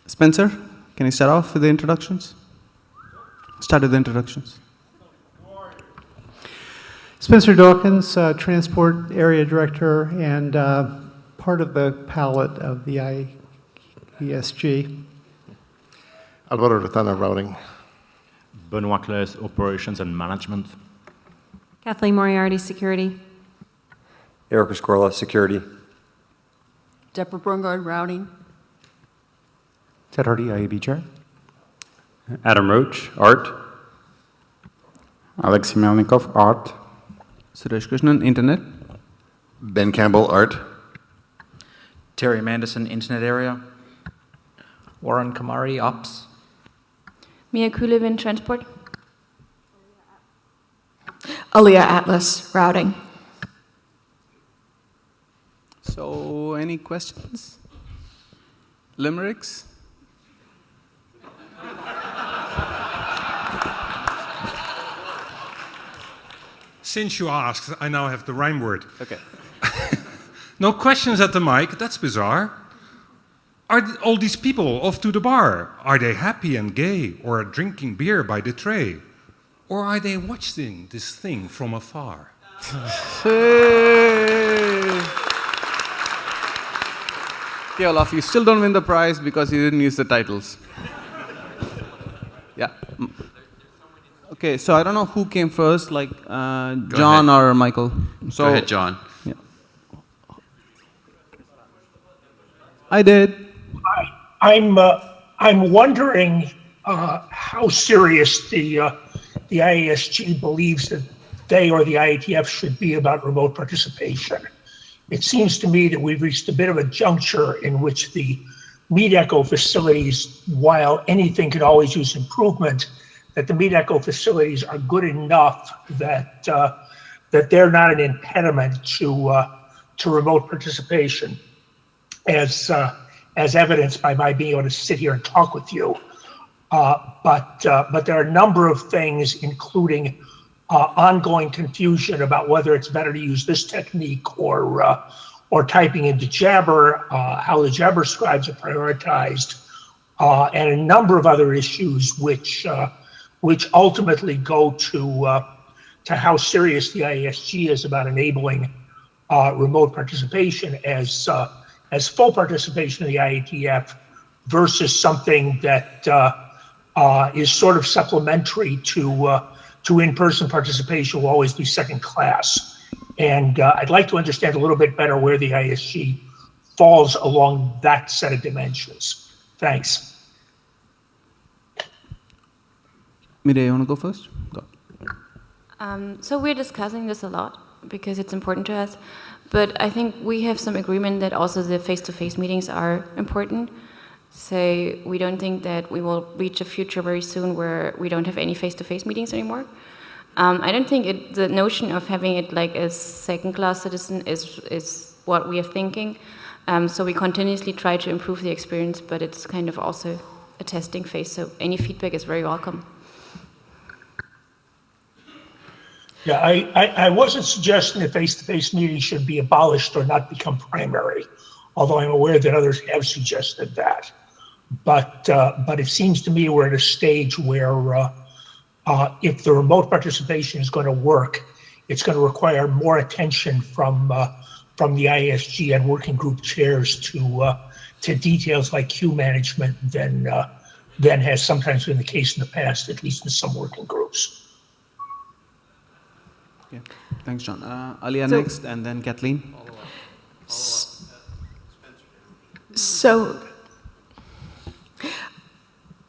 Spencer, can you start off with the introductions? Start with the introductions. Spencer Dawkins, Transport Area Director and part of the palette of the IESG. Alvaro Retana, Routing. Benoit Claes, Operations and Management. Kathleen Moriarty, Security. Eric Escorla, Security. Deborah Brungard, Routing. Ted Hardy, IAB Chair. Adam Roach, Art. Alexei Melnikov, Art. Suresh Krishnan, Internet. Ben Campbell, Art. Terry Manderson, Internet Area. Warren Kamari, Ops. Mia Kulevin, Transport. Aaliyah Atlas, Routing. So, any questions? Limericks? Since you asked, I now have the rhyme word. Okay. No questions at the mic, that's bizarre. Are all these people off to the bar? Are they happy and gay, or drinking beer by the tray? Or are they watching this thing from afar? Okay, Olaf, you still don't win the prize because you didn't use the titles. Yeah. Okay, so I don't know who came first, like John ahead. or Michael. So, Go ahead, John. Yeah. I did. I'm wondering how serious the IASG believes that they or the IETF should be about remote participation. It seems to me that we've reached a bit of a juncture in which the MeetEcho facilities, while anything could always use improvement, that the MeetEcho facilities are good enough that that they're not an impediment to remote participation, as evidenced by my being able to sit here and talk with you. But there are a number of things, including ongoing confusion about whether it's better to use this technique or or typing into Jabber, how the Jabber scribes are prioritized, and a number of other issues which ultimately go to how serious the IESG is about enabling remote participation as full participation in the IETF versus something that is sort of supplementary to in-person participation will always be second class. And I'd like to understand a little bit better where the IESG falls along that set of dimensions. Thanks. Mireille, you want to go first? Go. So we're discussing this a lot because it's important to us, but I think we have some agreement that also the face-to-face meetings are important. So we don't think that we will reach a future very soon where we don't have any face-to-face meetings anymore. I don't think the notion of having it like a second-class citizen is what we are thinking. So we continuously try to improve the experience, but it's kind of also a testing phase. So any feedback is very welcome. Yeah, I wasn't suggesting that face-to-face meetings should be abolished or not become primary, although I'm aware that others have suggested that. But it seems to me we're at a stage where if the remote participation is going to work, it's going to require more attention from the IESG and working group chairs to details like queue management than has sometimes been the case in the past, at least in some working groups. Okay. Thanks, John. Alia next, and then Kathleen. So,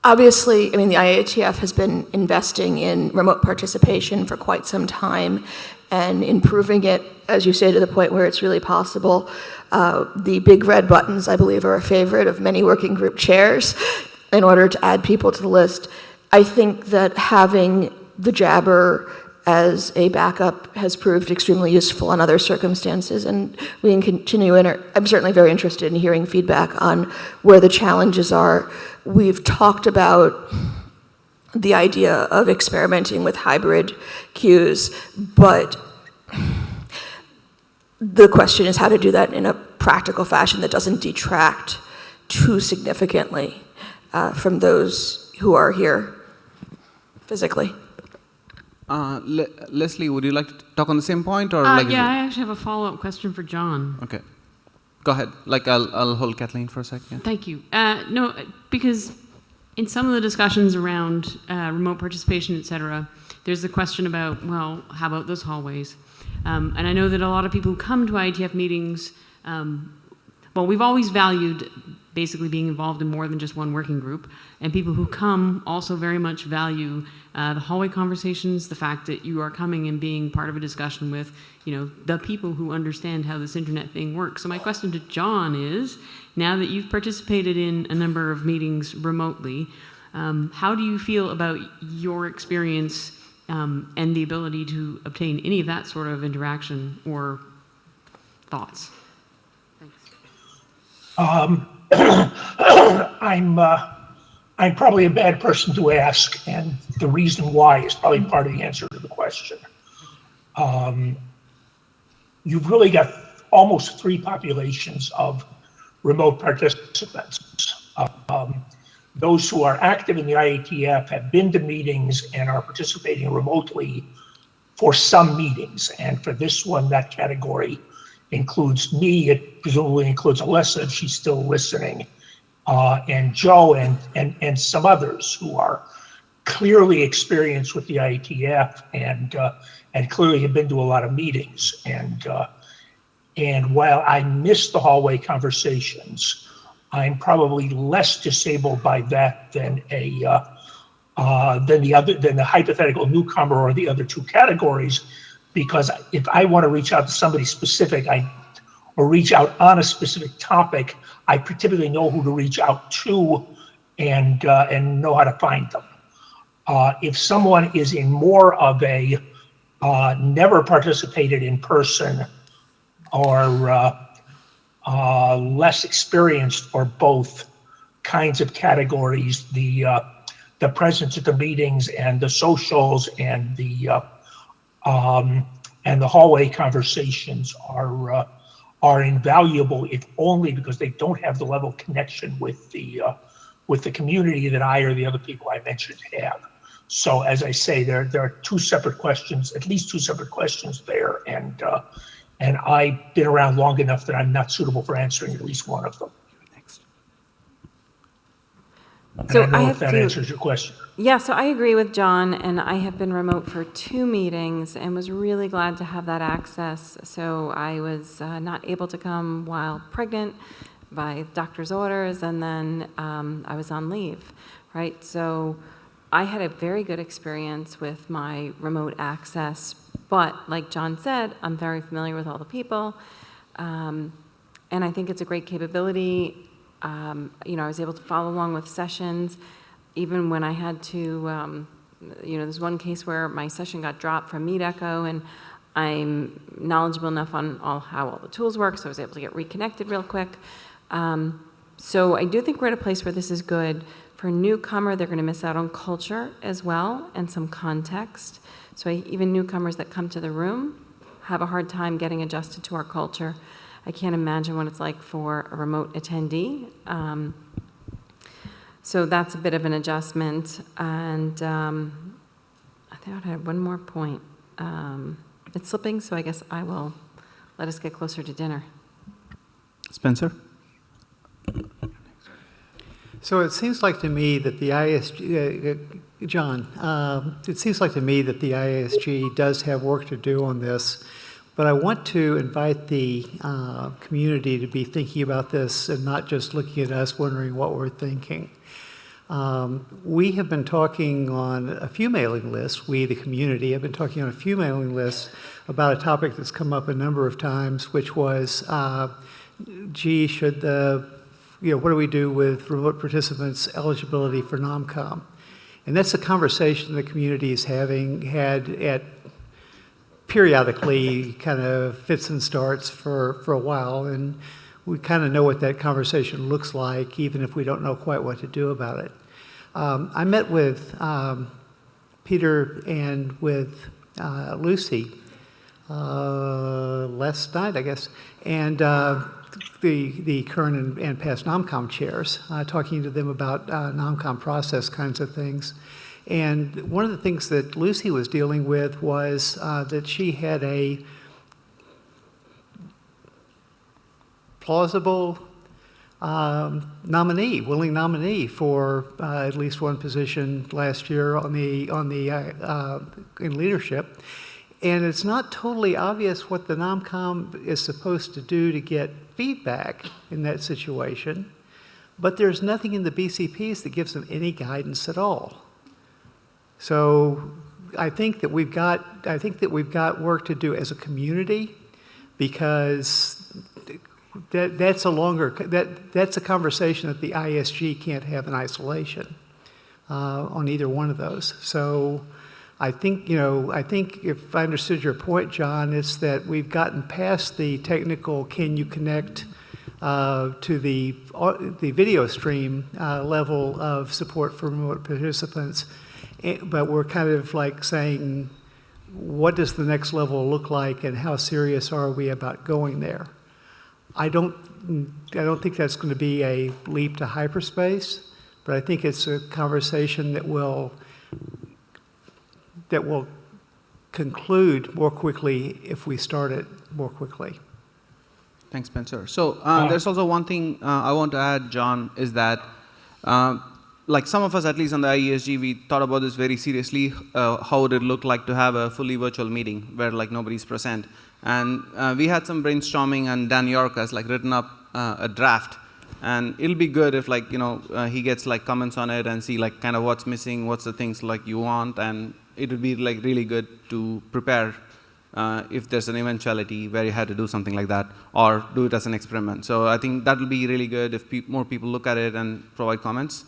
obviously, I mean, the IETF has been investing in remote participation for quite some time and improving it, as you say, to the point where it's really possible. The big red buttons, I believe, are a favorite of many working group chairs in order to add people to the list. I think that having the Jabber as a backup has proved extremely useful in other circumstances, and we can continue. I'm certainly very interested in hearing feedback on where the challenges are. We've talked about the idea of experimenting with hybrid queues, but the question is how to do that in a practical fashion that doesn't detract too significantly from those who are here physically. Leslie, would you like to talk on the same point, or yeah, I actually have a follow-up question for John. Okay, go ahead. I'll hold Kathleen for a second. Thank you. No, because in some of the discussions around remote participation, et cetera, there's the question about, well, how about those hallways? And I know that a lot of people who come to IETF meetings, well, we've always valued basically being involved in more than just one working group, and people who come also very much value the hallway conversations, the fact that you are coming and being part of a discussion with, the people who understand how this internet thing works. So my question to John is, now that you've participated in a number of meetings remotely, how do you feel about your experience and the ability to obtain any of that sort of interaction or thoughts? Thanks. I'm probably a bad person to ask, and the reason why is probably part of the answer to the question. You've really got almost three populations of remote participants. Those who are active in the IETF have been to meetings and are participating remotely for some meetings. And for this one, that category includes me. It presumably includes Alessa if she's still listening, and Joe and some others who are clearly experienced with the IETF and clearly have been to a lot of meetings. And while I miss the hallway conversations, I'm probably less disabled by that than the hypothetical newcomer or the other two categories, because if I want to reach out to somebody specific, or reach out on a specific topic, I typically know who to reach out to and know how to find them. If someone is in more of a never participated in person or less experienced, or both kinds of categories, the presence at the meetings and the socials and the hallway conversations are are invaluable, if only because they don't have the level of connection with the community that I or the other people I mentioned have. So as I say, there are two separate questions, at least two separate questions there, and I've been around long enough that I'm not suitable for answering at least one of them. And So I don't know I if have that to- answers your question. Yeah, so I agree with John, and I have been remote for 2 meetings and was really glad to have that access. So I was not able to come while pregnant by doctor's orders, and then I was on leave, right? So I had a very good experience with my remote access, but like John said, I'm very familiar with all the people, and I think it's a great capability. You know, I was able to follow along with sessions, even when I had to, you know, there's one case where my session got dropped from MeetEcho, and I'm knowledgeable enough on how all the tools work, so I was able to get reconnected real quick. So I do think we're at a place where this is good. For a newcomer, they're going to miss out on culture as well and some context. So even newcomers that come to the room have a hard time getting adjusted to our culture. I can't imagine what it's like for a remote attendee. So that's a bit of an adjustment. And I thought I had one more point. It's slipping, so I guess I will let us get closer to dinner. Spencer? So it seems like to me that the ISG, John, it seems like to me that the ISG does have work to do on this, but I want to invite the community to be thinking about this and not just looking at us wondering what we're thinking. We have been talking on a few mailing lists, we, the community, have been talking on a few mailing lists about a topic that's come up a number of times, which was, gee, should the, you know, what do we do with remote participants' eligibility for NOMCOM? And that's a conversation the community is had at periodically kind of fits and starts for a while, and we kind of know what that conversation looks like, even if we don't know quite what to do about it. I met with Peter and with Lucy last night, I guess, and the current and past NOMCOM chairs, talking to them about NOMCOM process kinds of things. And one of the things that Lucy was dealing with was that she had a plausible nominee, willing nominee for at least one position last year on the in leadership. And it's not totally obvious what the NOMCOM is supposed to do to get feedback in that situation, but there's nothing in the BCPs that gives them any guidance at all. So I think that we've got work to do as a community, because that's a conversation that the ISG can't have in isolation on either one of those. So I think if I understood your point, John, it's that we've gotten past the technical can you connect to the video stream level of support for remote participants, but we're kind of like saying, what does the next level look like and how serious are we about going there? I don't think that's going to be a leap to hyperspace, but I think it's a conversation that will conclude more quickly if we start it more quickly. Thanks, Spencer. So there's also one thing I want to add, John, is that like some of us, at least on the IESG, we thought about this very seriously. How would it look like to have a fully virtual meeting where like nobody's present? And we had some brainstorming, and Dan York has like written up a draft. And it'll be good if like, he gets like comments on it and see like kind of what's missing, what's the things like you want, and it would be like really good to prepare if there's an eventuality where you had to do something like that, or do it as an experiment. So I think that will be really good if more people look at it and provide comments.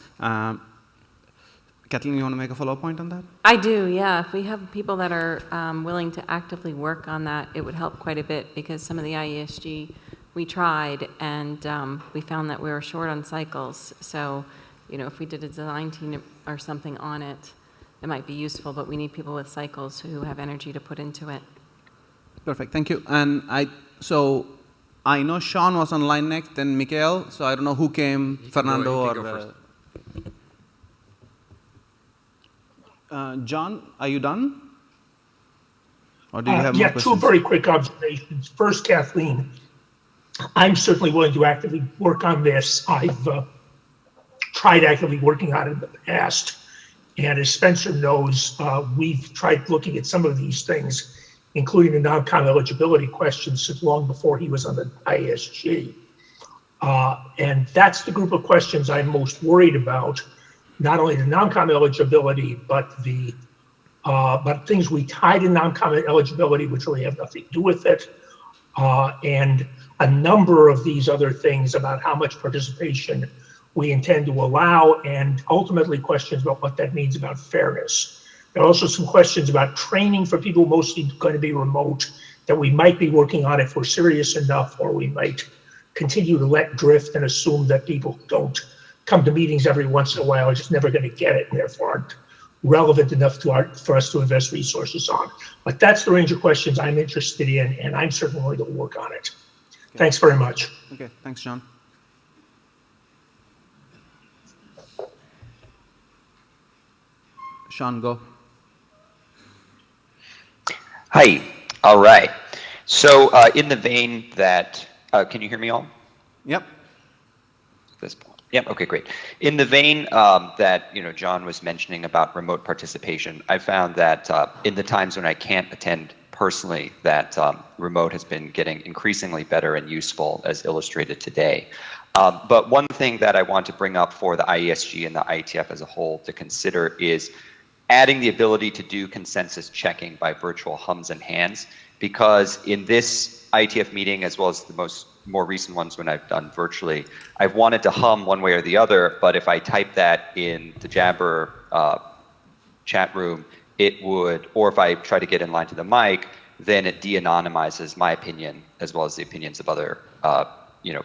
Kathleen, you want to make a follow-up point on that? I do, yeah. If we have people that are willing to actively work on that, it would help quite a bit, because some of the IESG we tried, and we found that we were short on cycles. So, if we did a design team or something on it, it might be useful, but we need people with cycles who have energy to put into it. Perfect, thank you. And I know Sean was online next, then Mikhail, so I don't know who came, Fernando you can go or... first. John, are you done? Or do you have more Yeah, questions? two very quick observations. First, Kathleen, I'm certainly willing to actively work on this. I've tried actively working on it in the past. And as Spencer knows, we've tried looking at some of these things, including the non-com eligibility questions, since long before he was on the ISG. And that's the group of questions I'm most worried about, not only the non-com eligibility, but things we tie to non-com eligibility, which really have nothing to do with it, and a number of these other things about how much participation we intend to allow, and ultimately questions about what that means about fairness. There are also some questions about training for people mostly going to be remote that we might be working on if we're serious enough, or we might continue to let drift and assume that people don't come to meetings every once in a while, are just never going to get it, and therefore aren't relevant enough for us to invest resources on. But that's the range of questions I'm interested in, and I'm certainly going to work on it. Okay. Thanks very much. Okay, thanks, John. Sean, go. Hi. All right. So in the vein that, can you hear me all? Yep. At this point. Yep. Okay, great. In the vein that John was mentioning about remote participation, I found that in the times when I can't attend personally, that remote has been getting increasingly better and useful, as illustrated today. But one thing that I want to bring up for the IESG and the IETF as a whole to consider is adding the ability to do consensus checking by virtual hums and hands, because in this IETF meeting, as well as the more recent ones when I've done virtually, I've wanted to hum one way or the other, but if I type that in the Jabber chat room, it would, or if I try to get in line to the mic, then it de-anonymizes my opinion as well as the opinions of other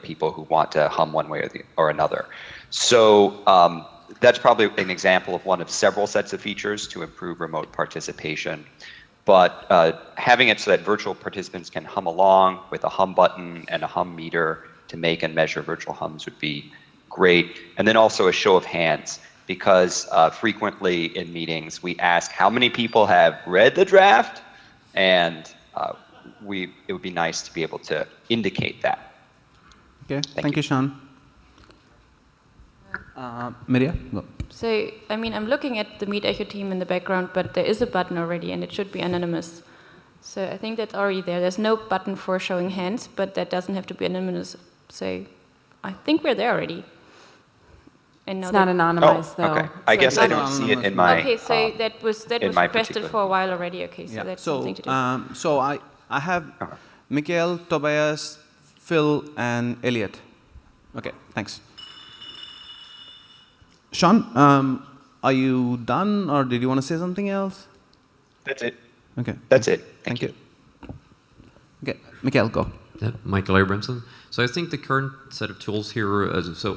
people who want to hum one way or another. So that's probably an example of one of several sets of features to improve remote participation. But having it so that virtual participants can hum along with a hum button and a hum meter to make and measure virtual hums would be great. And then also a show of hands, because frequently in meetings we ask how many people have read the draft, and it would be nice to be able to indicate that. Okay, thank you, Sean. Maria, go. So, I mean, I'm looking at the Meet Echo team in the background, but there is a button already, and it should be anonymous. So I think that's already there. There's no button for showing hands, but that doesn't have to be anonymous. So I think we're there already. And it's not anonymized, though. Okay. I guess I don't see it in my. Okay, so that was requested for a while already. Okay, so that's something to do. So I have Mikhail, Tobias, Phil, and Elliot. Okay, thanks. Sean, are you done, or did you want to say something else? That's it. Okay. That's it. Thank you. Okay, Mikhail, go. Yeah, Michael Abrahamson. So I think the current set of tools here,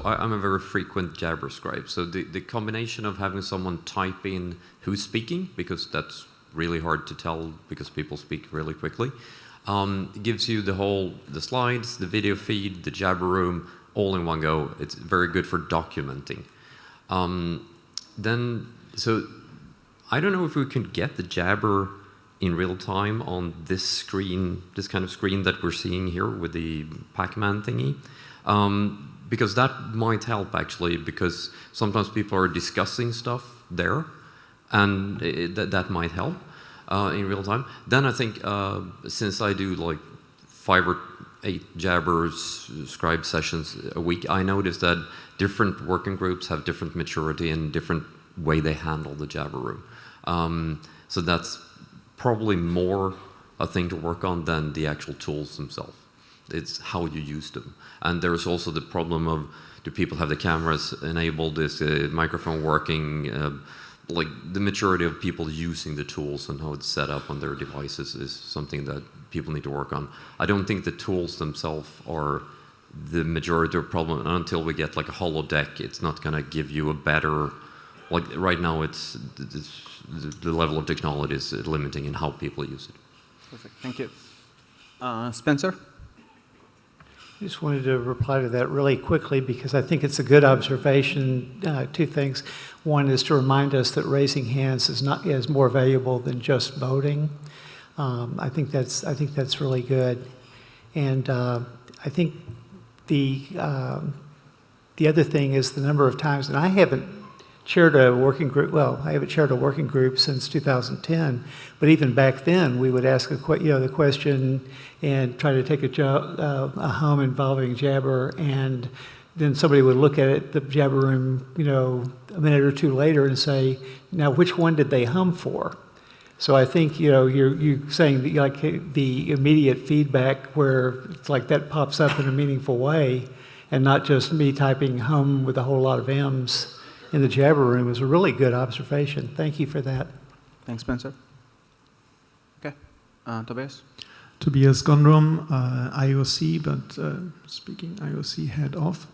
I'm a very frequent Jabber scribe. So the combination of having someone type in who's speaking, because that's really hard to tell because people speak really quickly, gives you the slides, the video feed, the Jabber room, all in one go. It's very good for documenting. So I don't know if we can get the Jabber in real time on this screen, this kind of screen that we're seeing here with the Pac-Man thingy, because that might help actually, because sometimes people are discussing stuff there, and that might help in real time. Then I think since I do like 5 or 8 Jabber scribe sessions a week, I noticed that different working groups have different maturity and different way they handle the Jabber room. So that's probably more a thing to work on than the actual tools themselves. It's how you use them. And there's also the problem of, do people have the cameras enabled, is the microphone working, like the maturity of people using the tools and how it's set up on their devices is something that people need to work on. I don't think the tools themselves are the majority of the problem, and until we get like a holodeck, it's not going to give you a better, like right now it's the level of technology is limiting in how people use it. Perfect, thank you. Spencer? Just wanted to reply to that really quickly because I think it's a good observation. Two things. One is to remind us that raising hands is more valuable than just voting. I think that's really good, and I think the other thing is the number of times, and I haven't chaired a working group. Well, I haven't chaired a working group since 2010, but even back then, we would ask the question and try to take a hum involving Jabber, and then somebody would look at it, the Jabber room, a minute or two later, and say, "Now, which one did they hum for?" So I think you're saying that like the immediate feedback where it's like that pops up in a meaningful way, and not just me typing hum with a whole lot of M's in the Jabber room is a really good observation. Thank you for that. Thanks, Spencer. Okay, Tobias. Tobias Gondrum, IOC, but speaking IOC head of.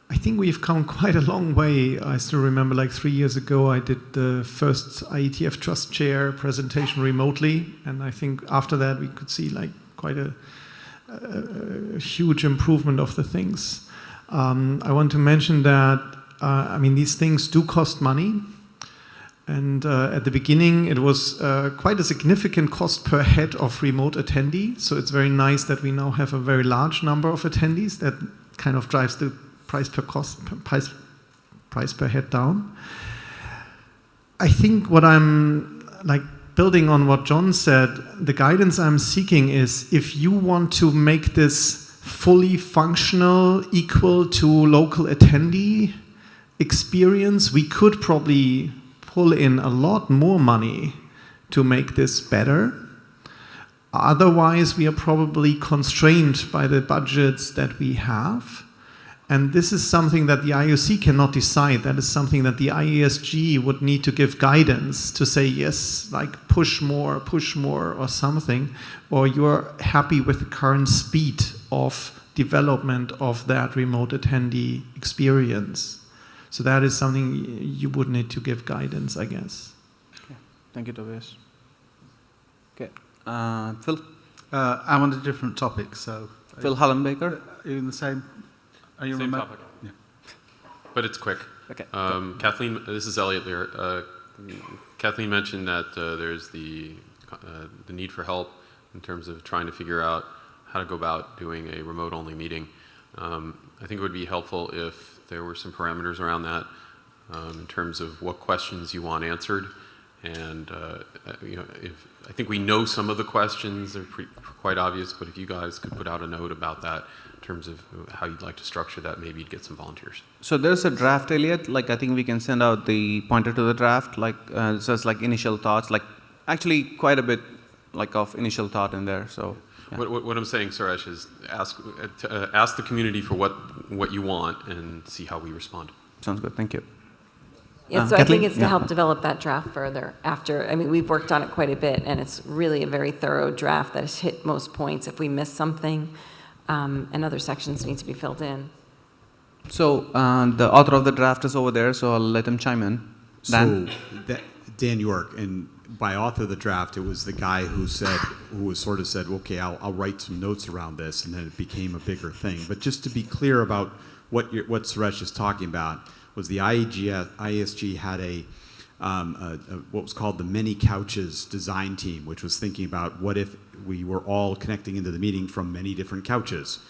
I think we've come quite a long way. I still remember like 3 years ago, I did the first IETF Trust Chair presentation remotely. And I think after that, we could see like quite a huge improvement of the things. I want to mention that, these things do cost money. And at the beginning, it was quite a significant cost per head of remote attendee. So it's very nice that we now have a very large number of attendees. That kind of drives the price per head down. I think what I'm building on what John said, the guidance I'm seeking is if you want to make this fully functional, equal to local attendee experience, we could probably pull in a lot more money to make this better. Otherwise, we are probably constrained by the budgets that we have. And this is something that the IOC cannot decide. That is something that the IESG would need to give guidance to say, yes, like push more or something, or you're happy with the current speed of development of that remote attendee experience. So that is something you would need to give guidance, I guess. Okay. Thank you, Tobias. Okay, Phil? I'm on a different topic, so... Phil Hallenbaker? Are you in the same... Are you Same remote? topic. Yeah. But it's quick. Okay. Kathleen, this is Elliot Lear. Kathleen mentioned that there's the need for help in terms of trying to figure out how to go about doing a remote-only meeting. I think it would be helpful if there were some parameters around that in terms of what questions you want answered. And I think we know some of the questions, they're quite obvious, but if you guys could put out a note about that in terms of how you'd like to structure that, maybe you'd get some volunteers. So there's a draft, Elliot. I think we can send out the pointer to the draft. It says initial thoughts. Actually quite a bit of initial thought in there. So yeah. What I'm saying, Suresh, is ask the community for what you want and see how we respond. Sounds good. Thank you. Yeah, so Kathleen? I think it's to help develop that draft further after. We've worked on it quite a bit, and it's really a very thorough draft that has hit most points. If we miss something, and other sections need to be filled in. So the author of the draft is over there, so I'll let him chime in. Dan? So Dan York, and by author of the draft, it was the guy who sort of said, okay, I'll write some notes around this, and then it became a bigger thing. But just to be clear about what Suresh is talking about, was the IESG had a what was called the many couches design team, which was thinking about what if we were all connecting into the meeting from many different couches.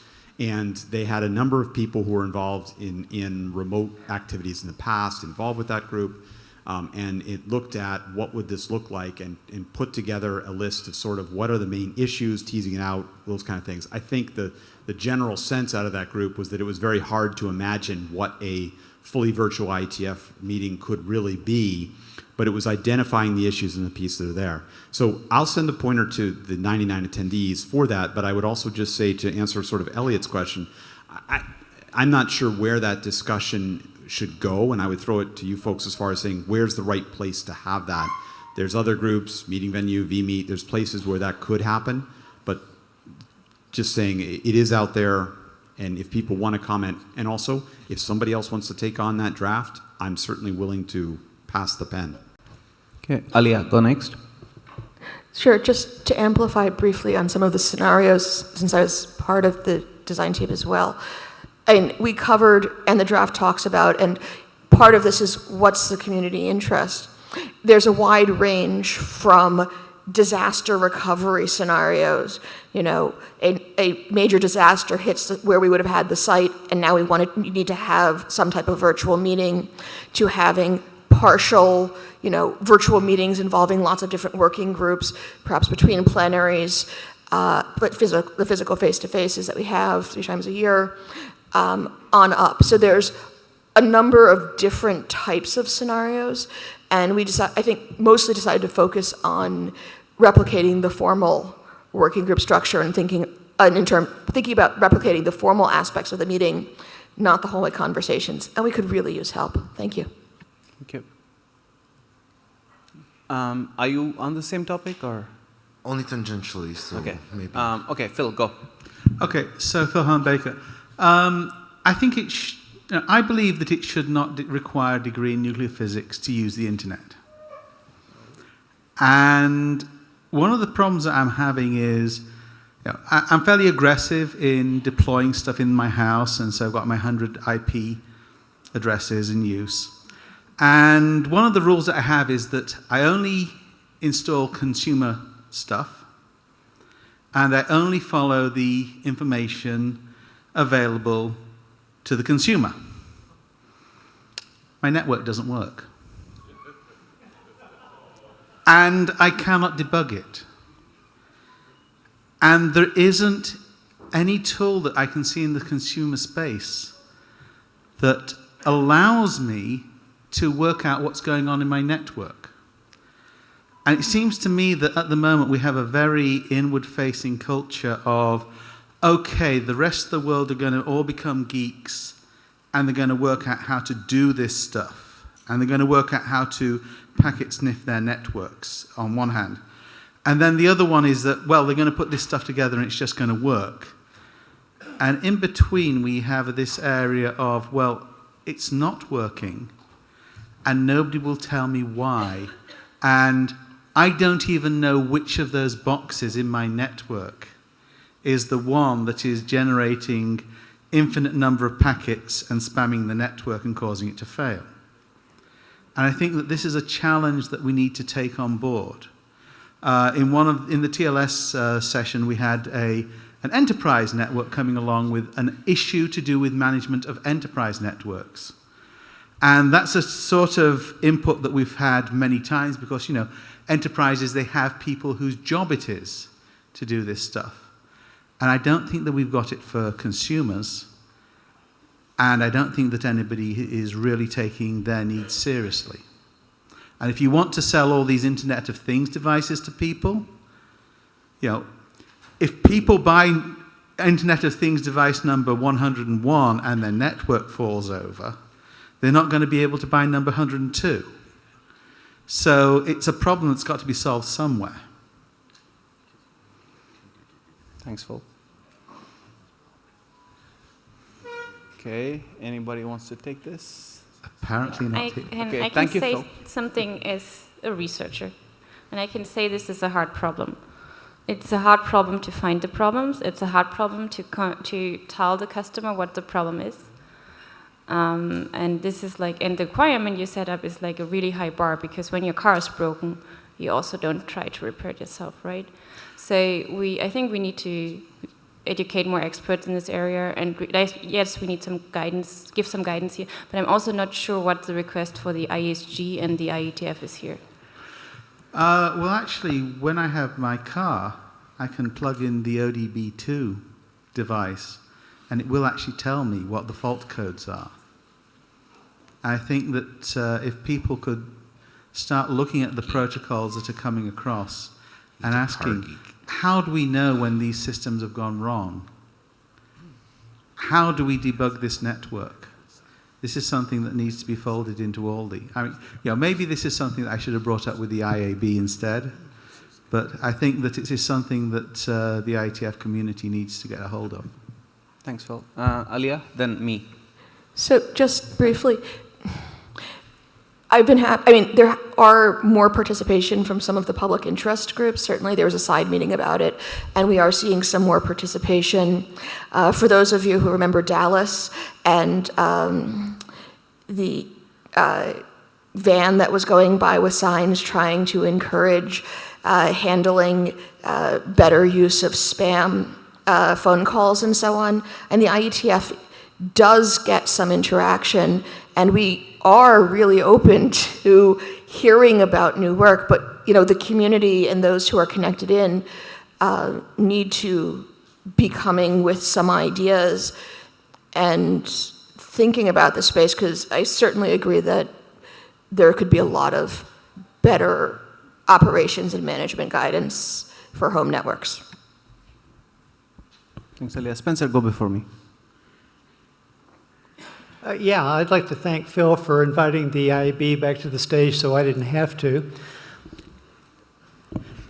And they had a number of people who were involved in remote activities in the past, involved with that group, and it looked at what would this look like and put together a list of sort of what are the main issues, teasing it out, those kind of things. I think the general sense out of that group was that it was very hard to imagine what a fully virtual IETF meeting could really be, but it was identifying the issues and the pieces that are there. So I'll send a pointer to the 99 attendees for that, but I would also just say, to answer sort of Elliot's question, I'm not sure where that discussion should go, and I would throw it to you folks as far as saying, where's the right place to have that? There's other groups, Meeting Venue, vMeet, there's places where that could happen, but just saying it is out there. And if people want to comment, and also if somebody else wants to take on that draft, I'm certainly willing to pass the pen. Okay, Alia, go next. Sure, just to amplify briefly on some of the scenarios, since I was part of the design team as well. And we covered, and the draft talks about, and part of this is what's the community interest. There's a wide range from disaster recovery scenarios. You know, a major disaster hits where we would have had the site, and now we need to have some type of virtual meeting, to having partial, you know, virtual meetings involving lots of different working groups, perhaps between plenaries, but the physical face-to-faces that we have 3 times a year, on up. So there's a number of different types of scenarios, and I think mostly decided to focus on replicating the formal working group structure and thinking about replicating the formal aspects of the meeting, not the hallway conversations. And we could really use help. Thank you. Thank you. Are you on the same topic or? Only tangentially, so okay. Maybe. Okay, Phil, go. Okay, so Phil Horn-Baker. I think I believe that it should not require a degree in nuclear physics to use the internet. And one of the problems that I'm having is, I'm fairly aggressive in deploying stuff in my house, and so I've got my 100 IP addresses in use. And one of the rules that I have is that I only install consumer stuff, and I only follow the information available to the consumer. My network doesn't work. And I cannot debug it. And there isn't any tool that I can see in the consumer space that allows me to work out what's going on in my network. And it seems to me that at the moment we have a very inward-facing culture of, okay, the rest of the world are going to all become geeks, and they're going to work out how to do this stuff, and they're going to work out how to packet sniff their networks, on one hand. And then the other one is that, well, they're going to put this stuff together and it's just going to work. And in between, we have this area of, well, it's not working, and nobody will tell me why. And I don't even know which of those boxes in my network is the one that is generating infinite number of packets and spamming the network and causing it to fail. And I think that this is a challenge that we need to take on board. In the TLS session, we had an enterprise network coming along with an issue to do with management of enterprise networks. And that's a sort of input that we've had many times because, enterprises, they have people whose job it is to do this stuff. And I don't think that we've got it for consumers. And I don't think that anybody is really taking their needs seriously. And if you want to sell all these Internet of Things devices to people, if people buy Internet of Things device number 101 and their network falls over, they're not going to be able to buy number 102. So it's a problem that's got to be solved somewhere. Thanks, Phil. Okay, anybody wants to take this? Apparently not. I can say something as a researcher, and I can say this is a hard problem. It's a hard problem to find the problems. It's a hard problem to tell the customer what the problem is. And this is and the requirement you set up is like a really high bar, because when your car is broken, you also don't try to repair it yourself, right? So I think we need to educate more experts in this area, and yes, we need some guidance, give some guidance here, but I'm also not sure what the request for the IESG and the IETF is here. Well, actually, when I have my car, I can plug in the ODB2 device, and it will actually tell me what the fault codes are. I think that if people could start looking at the protocols that are coming across and asking, how do we know when these systems have gone wrong? How do we debug this network? This is something that needs to be folded into all the... maybe this is something that I should have brought up with the IAB instead, but I think that it is something that the IETF community needs to get a hold of. Thanks, Phil. Alia, then me. So just briefly, I've been happy. I mean, there are more participation from some of the public interest groups. Certainly, there was a side meeting about it, and we are seeing some more participation. For those of you who remember Dallas and the van that was going by with signs trying to encourage handling better use of spam phone calls and so on, and the IETF does get some interaction, and we are really open to hearing about new work, but the community and those who are connected in need to be coming with some ideas and thinking about the space, because I certainly agree that there could be a lot of better operations and management guidance for home networks. Thanks, Elia. Spencer, go before me. Yeah, I'd like to thank Phil for inviting the IAB back to the stage so I didn't have to.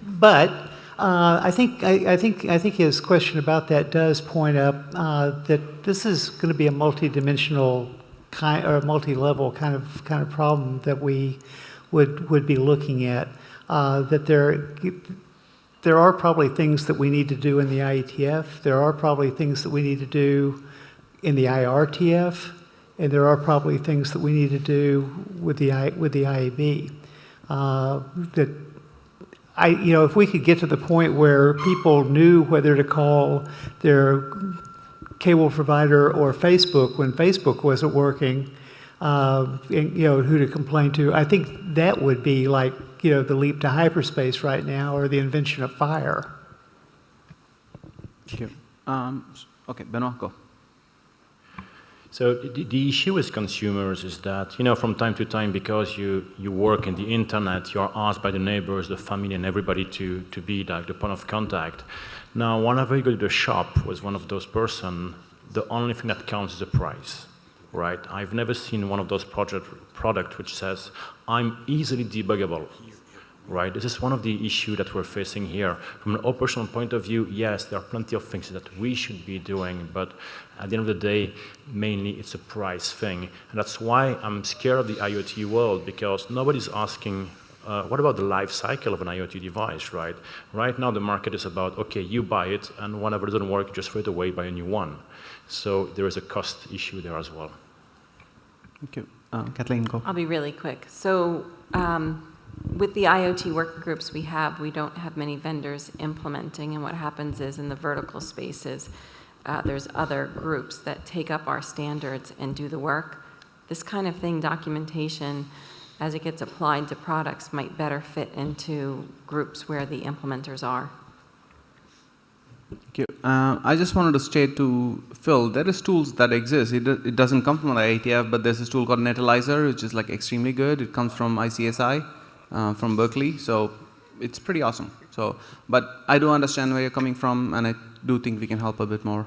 But I think his question about that does point up that this is going to be a multi-dimensional or multi-level kind of problem that we would be looking at. That there are probably things that we need to do in the IETF. There are probably things that we need to do in the IRTF. And there are probably things that we need to do with the IAB. If we could get to the point where people knew whether to call their cable provider or Facebook when Facebook wasn't working, and, who to complain to, I think that would be like the leap to hyperspace right now, or the invention of fire. Thank you. Okay, Benoit, go. So the issue with consumers is that, from time to time, because you work in the internet, you are asked by the neighbors, the family, and everybody to be like the point of contact. Now, whenever you go to the shop with one of those person, the only thing that counts is the price, right? I've never seen one of those product which says, I'm easily debuggable. Right? This is one of the issues that we're facing here. From an operational point of view, yes, there are plenty of things that we should be doing, but at the end of the day, mainly it's a price thing. And that's why I'm scared of the IoT world, because nobody's asking, what about the life cycle of an IoT device, right? Right now, the market is about, okay, you buy it, and whenever it doesn't work, you just throw it away, buy a new one. So there is a cost issue there as well. Thank you. Kathleen, go. I'll be really quick. So, with the IoT work groups we don't have many vendors implementing, and what happens is in the vertical spaces, there's other groups that take up our standards and do the work. This kind of thing, documentation, as it gets applied to products, might better fit into groups where the implementers are. Thank you. I just wanted to state to Phil, there is tools that exist. It doesn't come from the IETF, but there's this tool called Netalizer, which is like extremely good. It comes from ICSI. From Berkeley, so it's pretty awesome. So, but I do understand where you're coming from, and I do think we can help a bit more.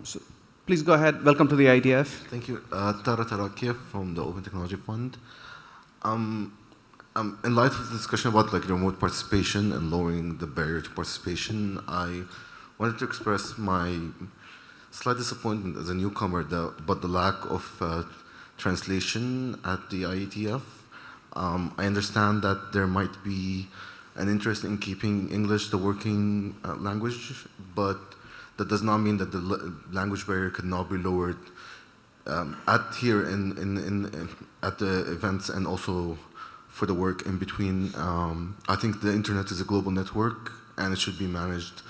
So please go ahead. Welcome to the IETF. Thank you. Tara Tarakiev from the Open Technology Fund. In light of the discussion about remote participation and lowering the barrier to participation, I wanted to express my slight disappointment as a newcomer about the lack of translation at the IETF. I understand that there might be an interest in keeping English the working language, but that does not mean that the language barrier could not be lowered at the events and also for the work in between. I think the internet is a global network and it should be managed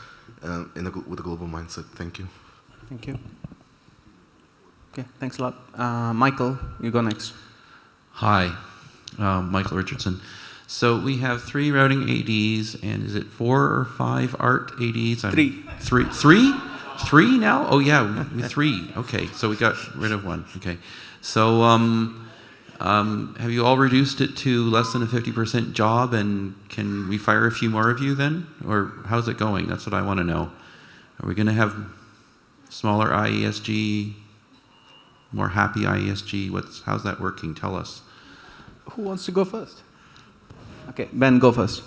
with a global mindset. Thank you. Thank you. Okay, thanks a lot. Michael, you go next. Hi. Michael Richardson. So we have 3 routing ADs, and is it 4 or 5 ART ADs? 3. 3? 3 now? Oh yeah, 3. Okay, so we got rid of 1. Okay, so have you all reduced it to less than a 50% job, and can we fire a few more of you then, or how's it going? That's what I want to know. Are we going to have smaller IESG, more happy IESG? How's that working? Tell us. Who wants to go first? Okay, Ben, go first.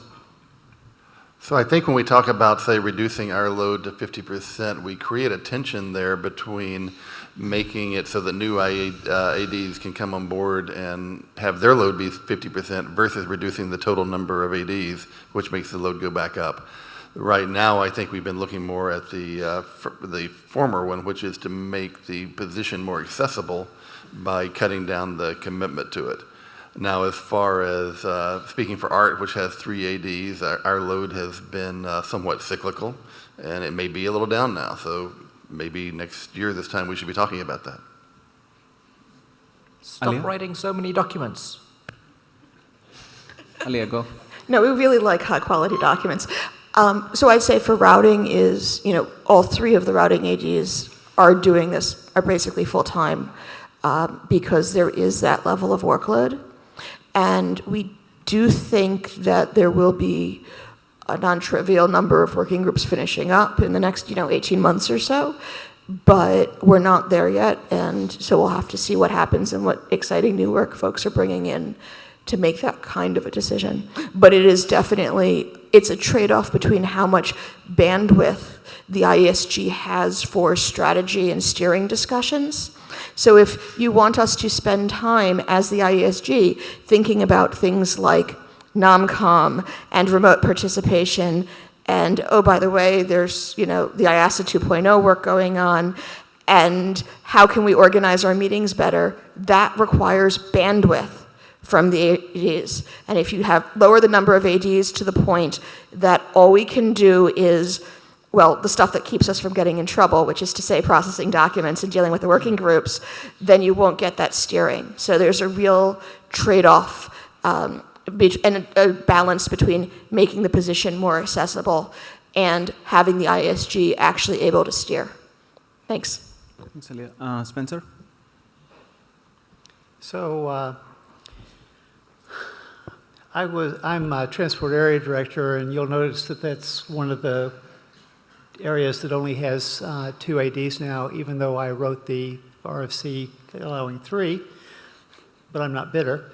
So I think when we talk about, say, reducing our load to 50%, we create a tension there between making it so that new ADs can come on board and have their load be 50% versus reducing the total number of ADs, which makes the load go back up. Right now, I think we've been looking more at the former one, which is to make the position more accessible by cutting down the commitment to it. Now, as far as speaking for art, which has 3 ADs, our load has been somewhat cyclical, and it may be a little down now. So maybe next year, this time, we should be talking about that. Stop writing so many documents. Aliyah, go. No, we really like high-quality documents. So I'd say for routing is, all 3 of the routing ADs are doing this, are basically full-time, because there is that level of workload. And we do think that there will be a non-trivial number of working groups finishing up in the next, 18 months or so. But we're not there yet, and so we'll have to see what happens and what exciting new work folks are bringing in to make that kind of a decision. But it is definitely, it's a trade-off between how much bandwidth the IESG has for strategy and steering discussions. So if you want us to spend time as the IESG thinking about things like NomCom and remote participation, and oh, by the way, there's, the IASA 2.0 work going on, and how can we organize our meetings better, that requires bandwidth from the ADs. And if you lower the number of ADs to the point that all we can do is, well, the stuff that keeps us from getting in trouble, which is to say processing documents and dealing with the working groups, then you won't get that steering. So there's a real trade-off and a balance between making the position more accessible and having the ISG actually able to steer. Thanks. Thanks, Aliyah. Spencer? So I'm a transport area director, and you'll notice that that's one of the areas that only has 2 ADs now, even though I wrote the RFC allowing 3, but I'm not bitter.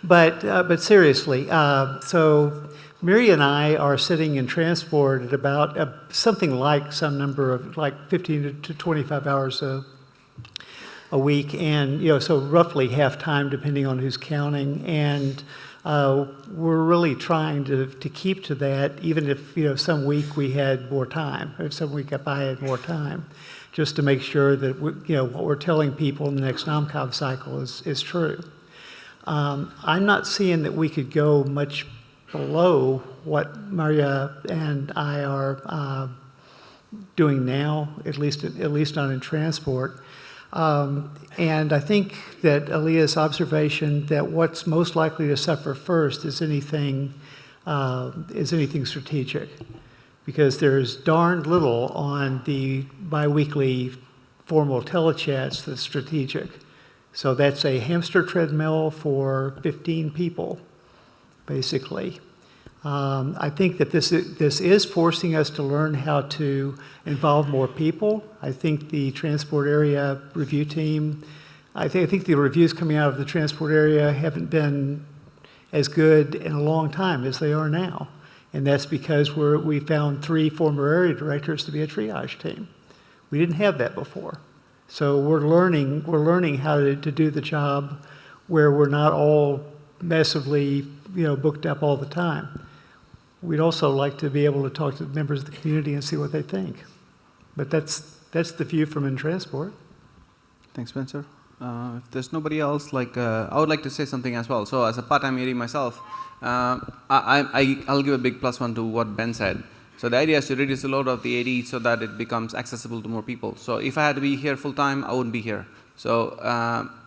But seriously, so Mary and I are sitting in transport at about something like some number of like 15 to 25 hours a week, and so roughly half time depending on who's counting, and we're really trying to keep to that, even if some week we had more time, or some week I had more time, just to make sure that what we're telling people in the next NomCom cycle is true. I'm not seeing that we could go much below what Maria and I are doing now, at least not in transport. And I think that Aliyah's observation that what's most likely to suffer first is anything strategic, because there's darn little on the biweekly formal telechats that's strategic. So that's a hamster treadmill for 15 people, basically. I think that this is forcing us to learn how to involve more people. I think the transport area review team, I think the reviews coming out of the transport area haven't been as good in a long time as they are now. And that's because we found 3 former area directors to be a triage team. We didn't have that before. So we're learning how to do the job where we're not all massively booked up all the time. We'd also like to be able to talk to members of the community and see what they think. But that's the view from in transport. Thanks, Spencer. If there's nobody else, I would like to say something as well. So as a part-time AD myself, I'll give a big +1 to what Ben said. So the idea is to reduce the load of the AD so that it becomes accessible to more people. So if I had to be here full-time, I wouldn't be here. So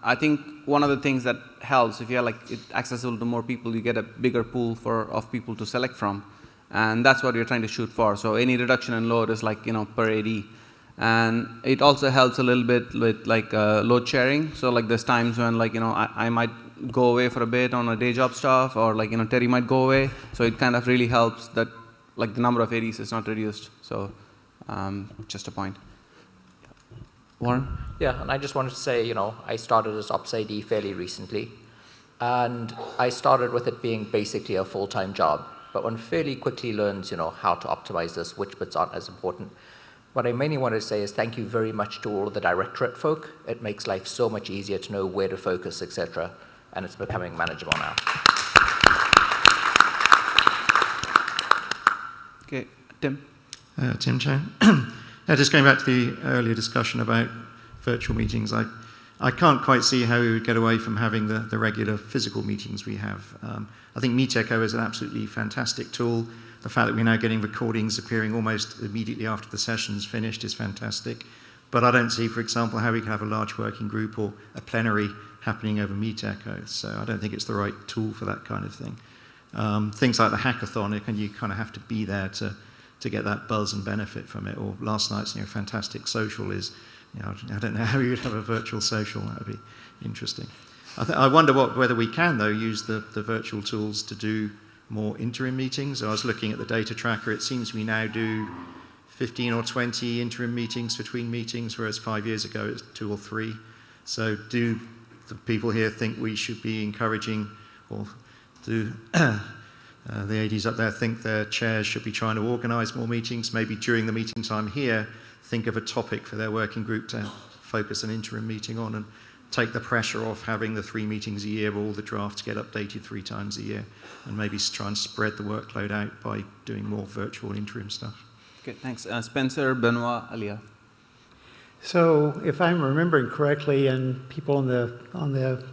I think one of the things that helps, if you're it accessible to more people, you get a bigger pool of people to select from. And that's what you're trying to shoot for. So any reduction in load is per AD. And it also helps a little bit with load sharing. So there's times when I might go away for a bit on a day job stuff, or Terry might go away. So it kind of really helps that the number of ADs is not reduced. So just a point. Warren? Yeah, and I just wanted to say, I started as Ops AD fairly recently, and I started with it being basically a full-time job. But one fairly quickly learns, how to optimize this, which bits aren't as important. What I mainly wanted to say is thank you very much to all of the directorate folk. It makes life so much easier to know where to focus, etc., and it's becoming manageable now. Okay, Tim. Tim Chang. Just going back to the earlier discussion about virtual meetings, I can't quite see how we would get away from having the regular physical meetings we have. I think MeetEcho is an absolutely fantastic tool. The fact that we're now getting recordings appearing almost immediately after the session's finished is fantastic. But I don't see, for example, how we can have a large working group or a plenary happening over MeetEcho. So I don't think it's the right tool for that kind of thing. Things like the hackathon, you kind of have to be there to get that buzz and benefit from it. Or last night's fantastic social is, I don't know how you would have a virtual social. That would be interesting. I wonder whether we can, though, use the virtual tools to do more interim meetings. I was looking at the data tracker. It seems we now do 15 or 20 interim meetings between meetings, whereas 5 years ago it was 2 or 3. So do the people here think we should be encouraging, or do the ADs up there think their chairs should be trying to organise more meetings? Maybe during the meeting time here, think of a topic for their working group to focus an interim meeting on and take the pressure off having the 3 meetings a year where all the drafts get updated 3 times a year, and maybe try and spread the workload out by doing more virtual interim stuff. Okay, thanks. Spencer, Benoit, Alia. So if I'm remembering correctly, and people on the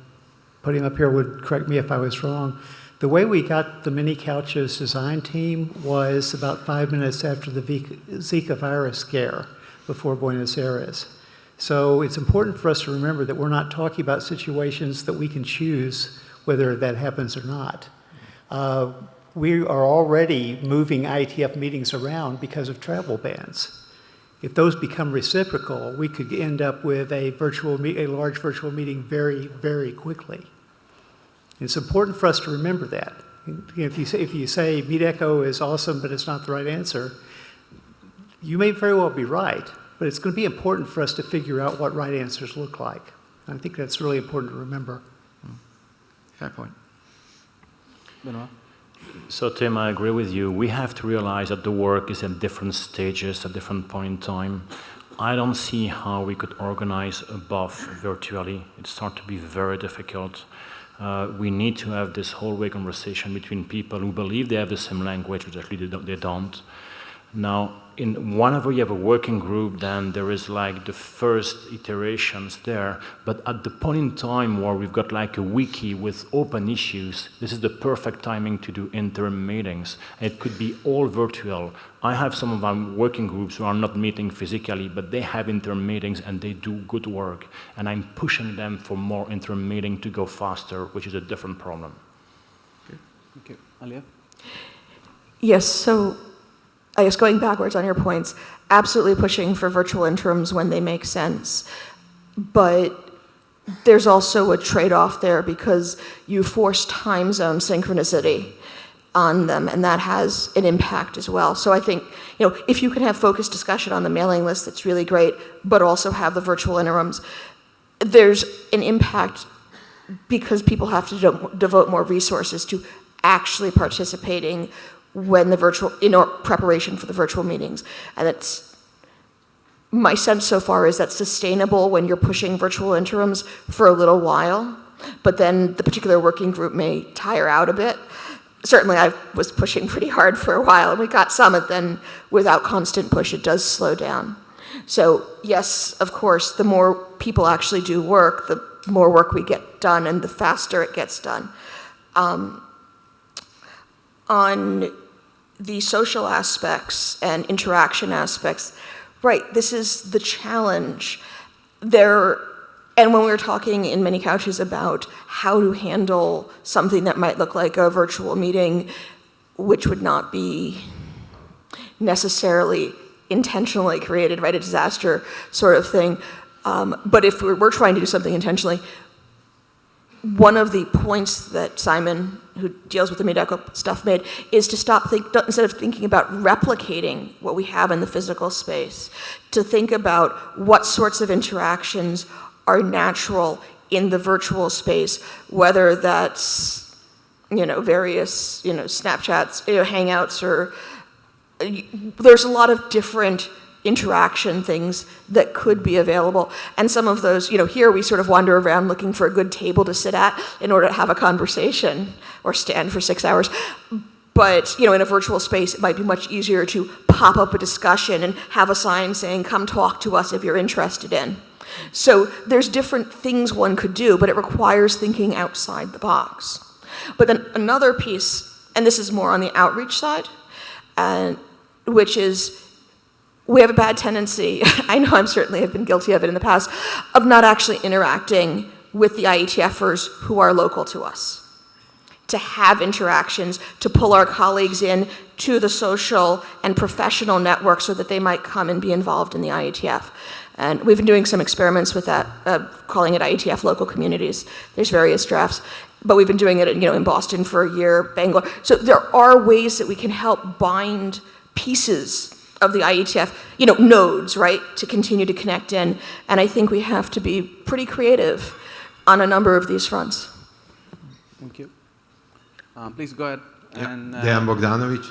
podium up here would correct me if I was wrong, the way we got the mini couches design team was about 5 minutes after the Zika virus scare before Buenos Aires. So it's important for us to remember that we're not talking about situations that we can choose whether that happens or not. We are already moving IETF meetings around because of travel bans. If those become reciprocal, we could end up with a large virtual meeting very, very quickly. It's important for us to remember that. If you say MeetEcho is awesome, but it's not the right answer, you may very well be right, but it's going to be important for us to figure out what right answers look like. I think that's really important to remember. Fair point. Benoit? So Tim, I agree with you. We have to realize that the work is at different stages, at different point in time. I don't see how we could organize above virtually. It starts to be very difficult. We need to have this whole-way conversation between people who believe they have the same language, which actually they don't. Now, whenever you have a working group, then there is like the first iterations there, but at the point in time where we've got like a wiki with open issues, this is the perfect timing to do interim meetings. It could be all virtual. I have some of our working groups who are not meeting physically, but they have interim meetings and they do good work, and I'm pushing them for more interim meeting to go faster, which is a different problem. Okay. Thank you. Alia? Yes, so I guess going backwards on your points, absolutely pushing for virtual interims when they make sense. But there's also a trade-off there because you force time zone synchronicity on them, and that has an impact as well. So I think, if you can have focused discussion on the mailing list, that's really great, but also have the virtual interims, there's an impact because people have to devote more resources to actually participating when preparation for the virtual meetings. And my sense so far is that's sustainable when you're pushing virtual interims for a little while, but then the particular working group may tire out a bit. Certainly I was pushing pretty hard for a while and we got some, and then without constant push it does slow down. So yes, of course, the more people actually do work, the more work we get done and the faster it gets done. On the social aspects and interaction aspects, right, this is the challenge. And when we were talking in many couches about how to handle something that might look like a virtual meeting, which would not be necessarily intentionally created, right, a disaster sort of thing. But if we're trying to do something intentionally, one of the points that Simon, who deals with the MeetEcho stuff, made is to instead of thinking about replicating what we have in the physical space, to think about what sorts of interactions are natural in the virtual space, whether that's, various, Snapchats, Hangouts, or there's a lot of different interaction things that could be available. And some of those, here we sort of wander around looking for a good table to sit at in order to have a conversation or stand for 6 hours. But, in a virtual space, it might be much easier to pop up a discussion and have a sign saying, come talk to us if you're interested in. So there's different things one could do, but it requires thinking outside the box. But then another piece, and this is more on the outreach side, which is we have a bad tendency, I know I certainly have been guilty of it in the past, of not actually interacting with the IETFers who are local to us. To have interactions, to pull our colleagues in to the social and professional network so that they might come and be involved in the IETF. And we've been doing some experiments with that, calling it IETF local communities. There's various drafts, but we've been doing it in Boston for a year, Bangalore. So there are ways that we can help bind pieces of the IETF, nodes, right, to continue to connect in. And I think we have to be pretty creative on a number of these fronts. Thank you. Please go ahead. Yeah. And, Dejan Bogdanovic.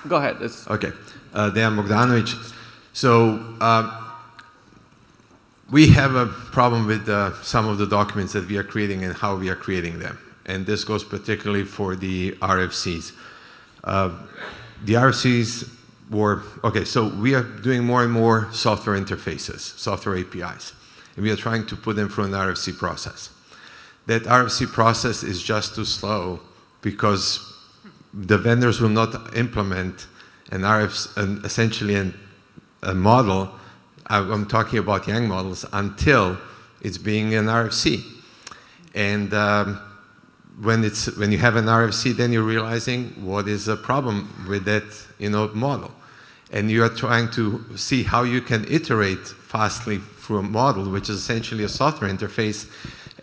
Go ahead. Okay. Dejan Bogdanovic. So we have a problem with some of the documents that we are creating and how we are creating them. And this goes particularly for the RFCs. The RFCs were, okay, so we are doing more and more software interfaces, software APIs. And we are trying to put them through an RFC process. That RFC process is just too slow because the vendors will not implement essentially a model, I'm talking about Yang models, until it's being an RFC. And when you have an RFC, then you're realizing what is the problem with that model. And you are trying to see how you can iterate fastly through a model, which is essentially a software interface,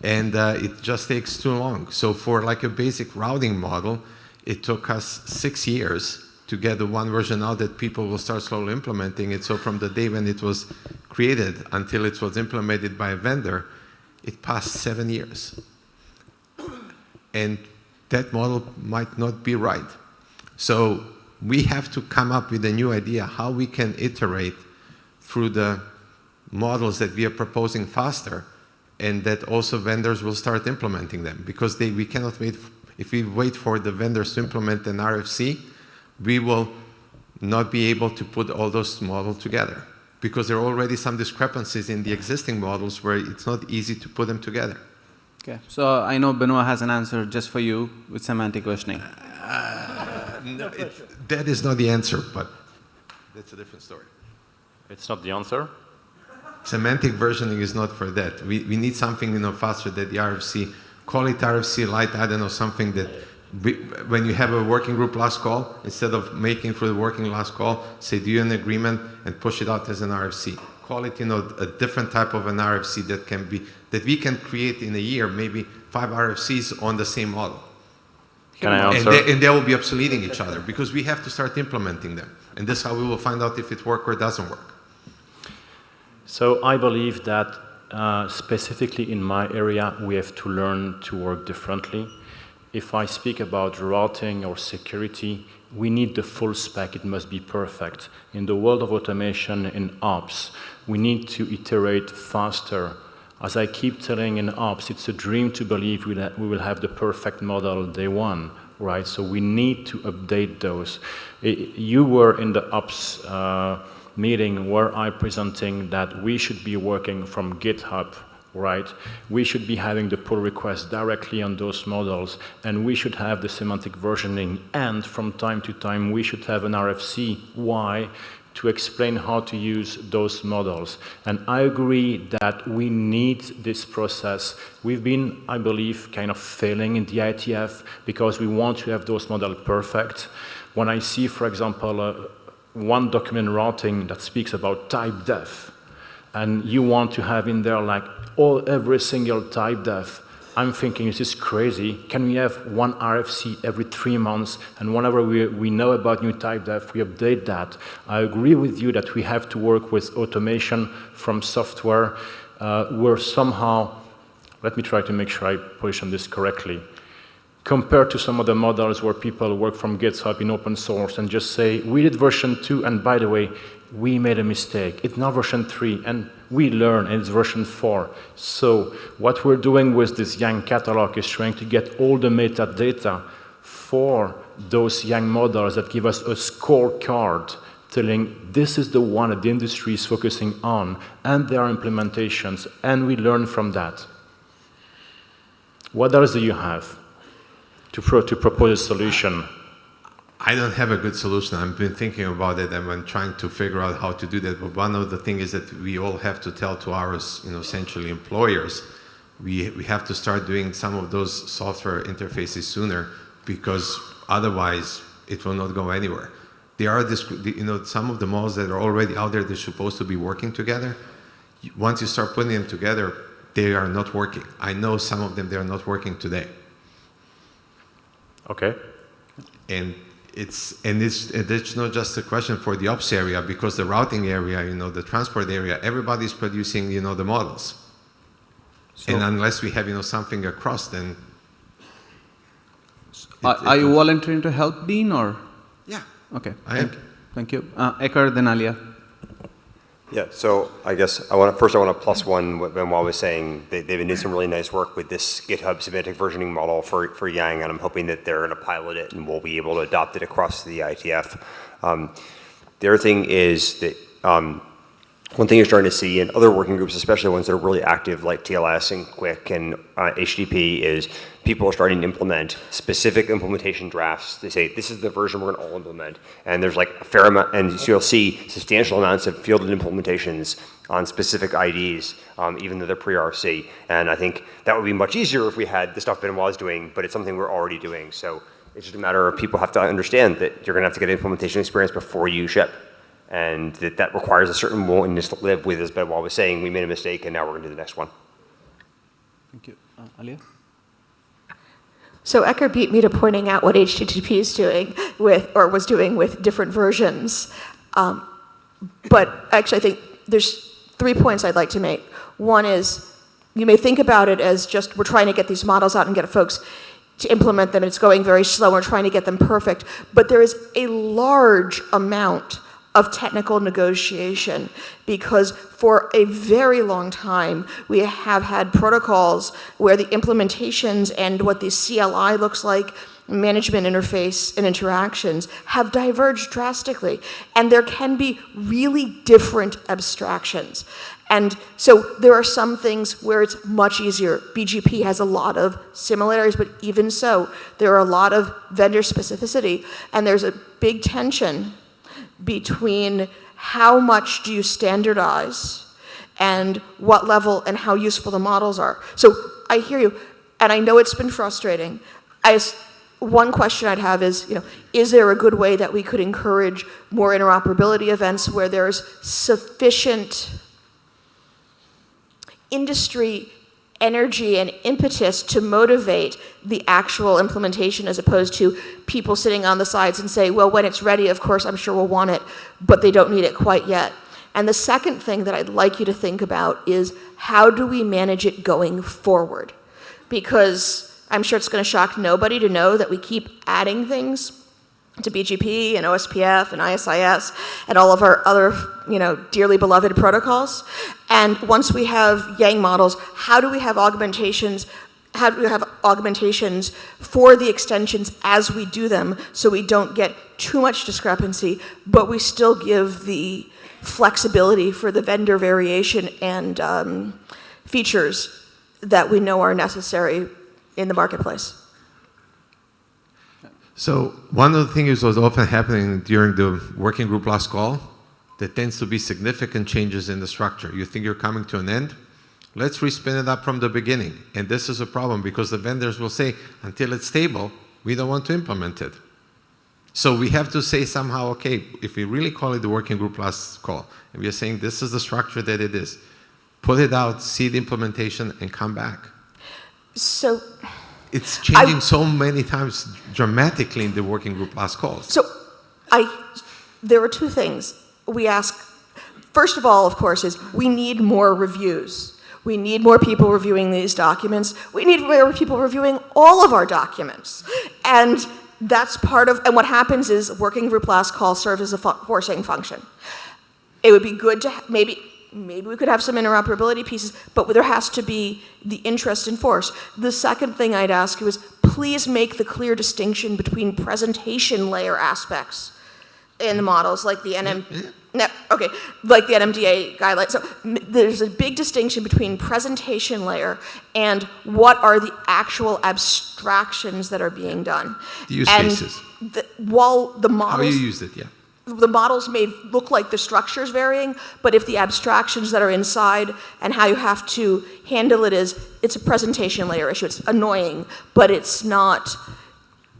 and it just takes too long. So for like a basic routing model, it took us 6 years to get the one version out that people will start slowly implementing it. So from the day when it was created until it was implemented by a vendor, it passed 7 years. And that model might not be right. So we have to come up with a new idea how we can iterate through the models that we are proposing faster, and that also vendors will start implementing them, because we cannot wait. If we wait for the vendors to implement an RFC, we will not be able to put all those models together, because there are already some discrepancies in the existing models where it's not easy to put them together. Okay, so I know Benoit has an answer just for you with semantic questioning. No, that is not the answer, but that's a different story. It's not the answer? Semantic versioning is not for that. We need something faster that the RFC, call it RFC Lite, I don't know, something that when you have a working group last call, instead of making for the working last call, say do you an agreement and push it out as an RFC. Call it a different type of an RFC that we can create in a year, maybe 5 RFCs on the same model. Can I answer? And they will be obsoleting each other, because we have to start implementing them. And this is how we will find out if it works or it doesn't work. So I believe that specifically in my area, we have to learn to work differently. If I speak about routing or security, we need the full spec. It must be perfect. In the world of automation in ops, we need to iterate faster. As I keep telling in ops, it's a dream to believe we will have the perfect model day one, right? So we need to update those. You were in the ops meeting where I presenting that we should be working from GitHub, right? We should be having the pull requests directly on those models, and we should have the semantic versioning, and from time to time we should have an RFC. Why? To explain how to use those models. And I agree that we need this process. We've been, I believe, kind of failing in the IETF because we want to have those models perfect. When I see, for example, one document routing that speaks about type def, and you want to have in there like every single type def, I'm thinking, this is crazy. Can we have one RFC every 3 months, and whenever we know about new type def, we update that? I agree with you that we have to work with automation from software. We're somehow, let me try to make sure I position this correctly. compared to some other models where people work from GitHub in open source and just say, we did version 2, and by the way, we made a mistake. It's now version 3, and we learn, and it's version 4. So what we're doing with this Yang catalog is trying to get all the metadata for those Yang models that give us a scorecard telling this is the one that the industry is focusing on, and there are implementations, and we learn from that. What else do you have to propose a solution? I don't have a good solution. I've been thinking about it and I'm trying to figure out how to do that. But one of the things is that we all have to tell to our, essentially employers, we have to start doing some of those software interfaces sooner, because otherwise it will not go anywhere. There are some of the models that are already out there, they're supposed to be working together. Once you start putting them together, they are not working. I know some of them, they are not working today. Okay. And it's not just a question for the ops area, because the routing area, the transport area, everybody's producing, the models. So, and unless we have, something across, then. Are you volunteering to help, Dean, or? Yeah. Okay. Thank you. Ekar, then Alia. Yeah, so I guess I want to plus one what Benoit was saying. They've been doing some really nice work with this GitHub semantic versioning model for Yang, and I'm hoping that they're going to pilot it and we'll be able to adopt it across the IETF. The other thing is that one thing you're starting to see in other working groups, especially ones that are really active like TLS and Quick and HTTP, is people are starting to implement specific implementation drafts. They say, this is the version we're going to all implement. And there's like a fair amount, and so you'll see substantial amounts of fielded implementations on specific IDs, even though they're pre-RFC. And I think that would be much easier if we had the stuff Benoit is doing, but it's something we're already doing. So it's just a matter of people have to understand that you're going to have to get implementation experience before you ship. And that requires a certain willingness to live with, as Benoit was saying, we made a mistake and now we're going to do the next one. Thank you. Alia? So Ecker beat me to pointing out what HTTP is doing was doing with different versions. But actually I think there's 3 points I'd like to make. One is, you may think about it as just we're trying to get these models out and get folks to implement them, and it's going very slow, we're trying to get them perfect. But there is a large amount of technical negotiation, because for a very long time we have had protocols where the implementations and what the CLI looks like, management interface and interactions, have diverged drastically, and there can be really different abstractions. And so there are some things where it's much easier. BGP has a lot of similarities, but even so, there are a lot of vendor specificity, and there's a big tension between how much do you standardize and what level and how useful the models are. So I hear you, and I know it's been frustrating. One question I'd have is, is there a good way that we could encourage more interoperability events where there's sufficient industry energy and impetus to motivate the actual implementation, as opposed to people sitting on the sides and say, well, when it's ready, of course, I'm sure we'll want it, but they don't need it quite yet. And the second thing that I'd like you to think about is, how do we manage it going forward? Because I'm sure it's going to shock nobody to know that we keep adding things to BGP and OSPF and ISIS and all of our other, dearly beloved protocols. And once we have Yang models, how do we have augmentations? How do we have augmentations for the extensions as we do them, so we don't get too much discrepancy, but we still give the flexibility for the vendor variation and features that we know are necessary in the marketplace? So one of the things that was often happening during the working group last call, there tends to be significant changes in the structure. You think you're coming to an end? Let's respin it up from the beginning. And this is a problem, because the vendors will say, until it's stable, we don't want to implement it. So we have to say somehow, okay, if we really call it the working group last call, and we are saying this is the structure that it is, put it out, see the implementation, and come back. So it's changing so many times dramatically in the working group last calls. So there are two things we ask. First of all, of course, is we need more reviews. We need more people reviewing these documents. We need more people reviewing all of our documents. And that's part of, and what happens is working group last call serves as a forcing function. It would be good to, maybe we could have some interoperability pieces, but there has to be the interest in force. The second thing I'd ask you is, please make the clear distinction between presentation layer aspects in the models, like the like the NMDA guidelines. So there's a big distinction between presentation layer and what are the actual abstractions that are being done. The use cases. While the models, how you used it, yeah. The models may look like the structure's varying, but if the abstractions that are inside and how you have to handle it is, it's a presentation layer issue. It's annoying, but it's not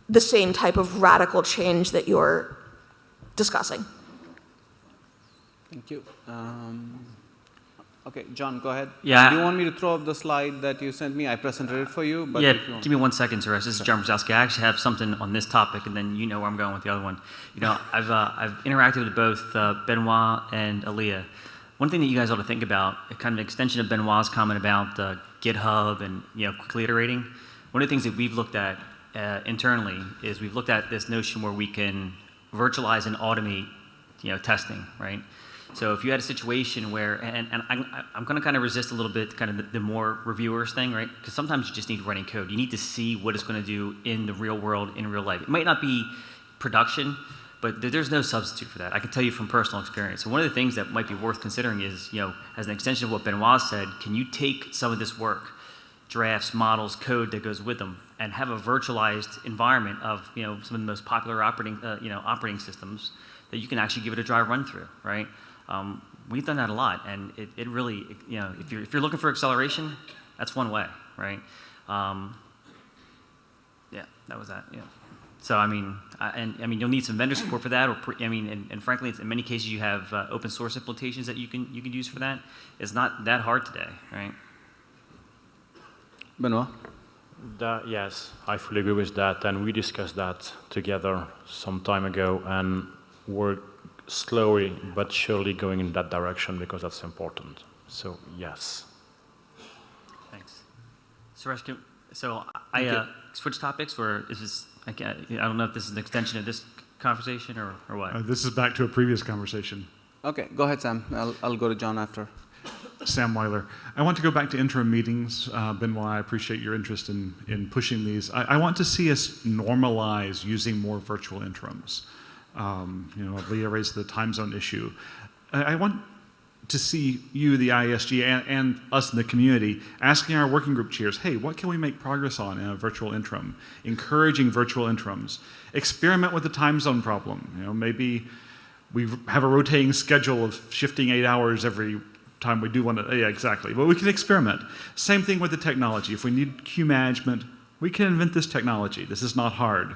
the same type of radical change that you're discussing. Thank you. Okay, John, go ahead. Yeah. Do you want me to throw up the slide that you sent me? I presented it for you. But yeah, if you want. give me 1 second, Suresh. This is John Brzezowski. I actually have something on this topic, and then you know where I'm going with the other one. You know, I've interacted with both Benoit and Aaliyah. One thing that you guys ought to think about, kind of an extension of Benoit's comment about GitHub and quickly iterating. One of the things that we've looked at internally is we've looked at this notion where we can virtualize and automate, testing, right? So if you had a situation where, and I'm going to kind of resist a little bit kind of the more reviewers thing, right? Because sometimes you just need running code. You need to see what it's going to do in the real world, in real life. It might not be production, but there's no substitute for that. I can tell you from personal experience. So one of the things that might be worth considering is, as an extension of what Benoit said, can you take some of this work, drafts, models, code that goes with them, and have a virtualized environment of, some of the most popular operating systems that you can actually give it a dry run through, right? We've done that a lot, and it really, if you're looking for acceleration, that's one way, right? Yeah, that was that. Yeah. So I mean, you'll need some vendor support for that, or and frankly, in many cases, you have open source implementations that you can use for that. It's not that hard today, right? Benoit. Yes, I fully agree with that, and we discussed that together some time ago, and we're slowly but surely going in that direction because that's important. So yes. Thanks. Suresh, so I switch topics, or is this? I don't know if this is an extension of this conversation or what. This is back to a previous conversation. Okay, go ahead, Sam. I'll go to John after. Sam Weiler. I want to go back to interim meetings. Benoit, I appreciate your interest in pushing these. I want to see us normalize using more virtual interims. Leah raised the time zone issue. I want to see you, the IESG, and us in the community asking our working group chairs, hey, what can we make progress on in a virtual interim? Encouraging virtual interims. Experiment with the time zone problem. Maybe we have a rotating schedule of shifting 8 hours every time we do one. Yeah, exactly. But we can experiment. Same thing with the technology. If we need queue management, we can invent this technology. This is not hard.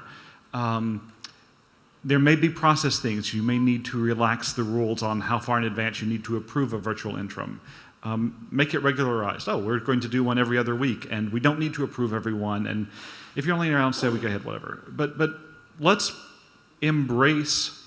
There may be process things. You may need to relax the rules on how far in advance you need to approve a virtual interim. Make it regularized. Oh, we're going to do one every other week, and we don't need to approve every one. And if you're only around, say we go ahead, whatever. But let's embrace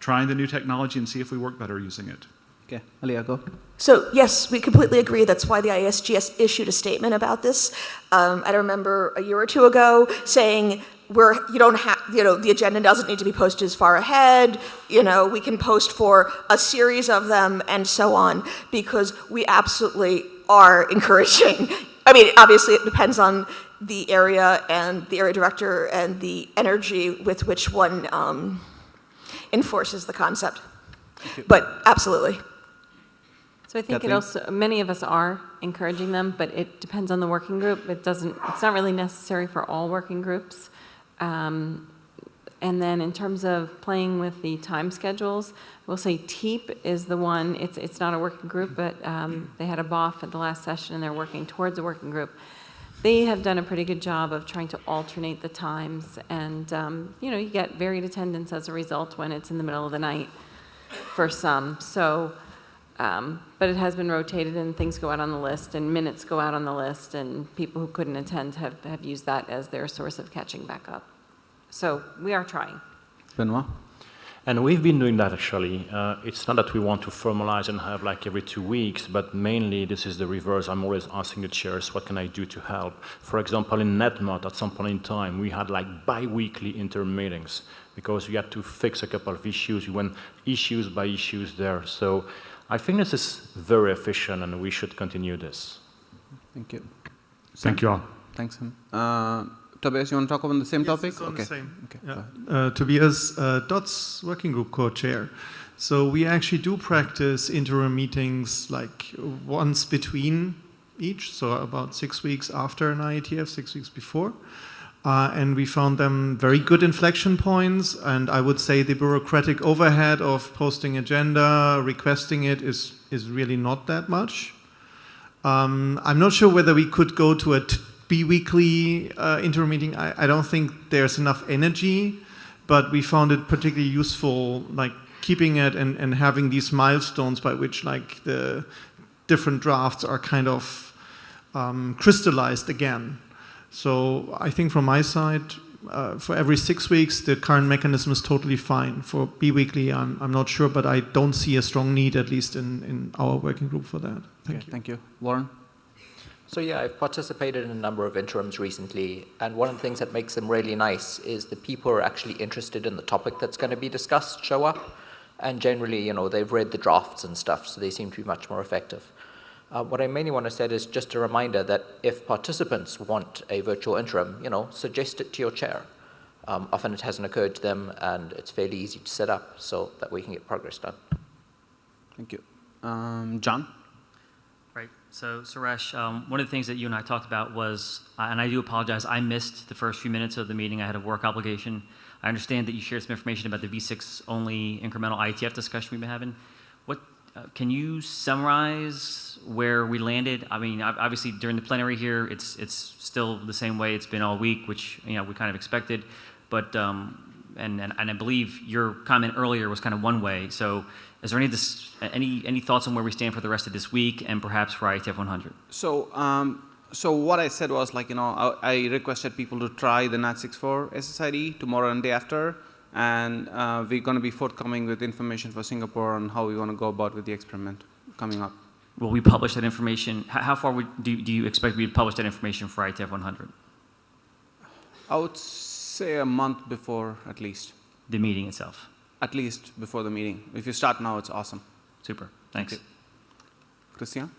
trying the new technology and see if we work better using it. Okay, Aliyah, go. So yes, we completely agree. That's why the ISG issued a statement about this. I remember a year or two ago saying, the agenda doesn't need to be posted as far ahead. We can post for a series of them and so on, because we absolutely are encouraging. Obviously it depends on the area and the area director and the energy with which one enforces the concept. But absolutely. So I think many of us are encouraging them, but it depends on the working group. It's not really necessary for all working groups. And then in terms of playing with the time schedules, we'll say TEEP is the one. It's not a working group, but they had a BOF at the last session, and they're working towards a working group. They have done a pretty good job of trying to alternate the times, and you get varied attendance as a result when it's in the middle of the night for some. So, but it has been rotated, and things go out on the list, and minutes go out on the list, and people who couldn't attend have used that as their source of catching back up. So we are trying. Benoit? And we've been doing that actually. It's not that we want to formalize and have like every 2 weeks, but mainly this is the reverse. I'm always asking the chairs, what can I do to help? For example, in NetMod, at some point in time, we had like bi-weekly interim meetings because we had to fix a couple of issues. We went issues by issues there. So I think this is very efficient and we should continue this. Thank you. Thank you all. Thanks, Sam. Tobias, you want to talk about the same topic? It's on the same. Okay. Yeah. Tobias, DOTS working group co-chair. So we actually do practice interim meetings like once between each, so about 6 weeks after an IETF, 6 weeks before. And we found them very good inflection points. And I would say the bureaucratic overhead of posting agenda, requesting it is really not that much. I'm not sure whether we could go to a bi-weekly interim meeting. I don't think there's enough energy, but we found it particularly useful, like keeping it and having these milestones by which like the different drafts are kind of crystallized again. So I think from my side, for every 6 weeks, the current mechanism is totally fine. For bi-weekly, I'm not sure, but I don't see a strong need, at least in our working group, for that. Thank you. Thank you. Warren? So yeah, I've participated in a number of interims recently, and one of the things that makes them really nice is the people who are actually interested in the topic that's going to be discussed show up, and generally, they've read the drafts and stuff, so they seem to be much more effective. What I mainly want to say is just a reminder that if participants want a virtual interim, suggest it to your chair. Often it hasn't occurred to them, and it's fairly easy to set up so that we can get progress done. Thank you. John? Right. So, Suresh, one of the things that you and I talked about was, and I do apologize, I missed the first few minutes of the meeting. I had a work obligation. I understand that you shared some information about the V6 only incremental IETF discussion we've been having. Can you summarize where we landed? I mean, obviously during the plenary here, it's still the same way it's been all week, which we kind of expected. But and I believe your comment earlier was kind of one way. So, is there any thoughts on where we stand for the rest of this week and perhaps for IETF 100? So what I said was I requested people to try the NAT64 SSID tomorrow and day after. And we're going to be forthcoming with information for Singapore on how we want to go about with the experiment coming up. Will we publish that information? How far do you expect we to publish that information for IETF 100? I would say a month before, at least. The meeting itself? At least before the meeting. If you start now, it's awesome. Super. Thanks. Christian?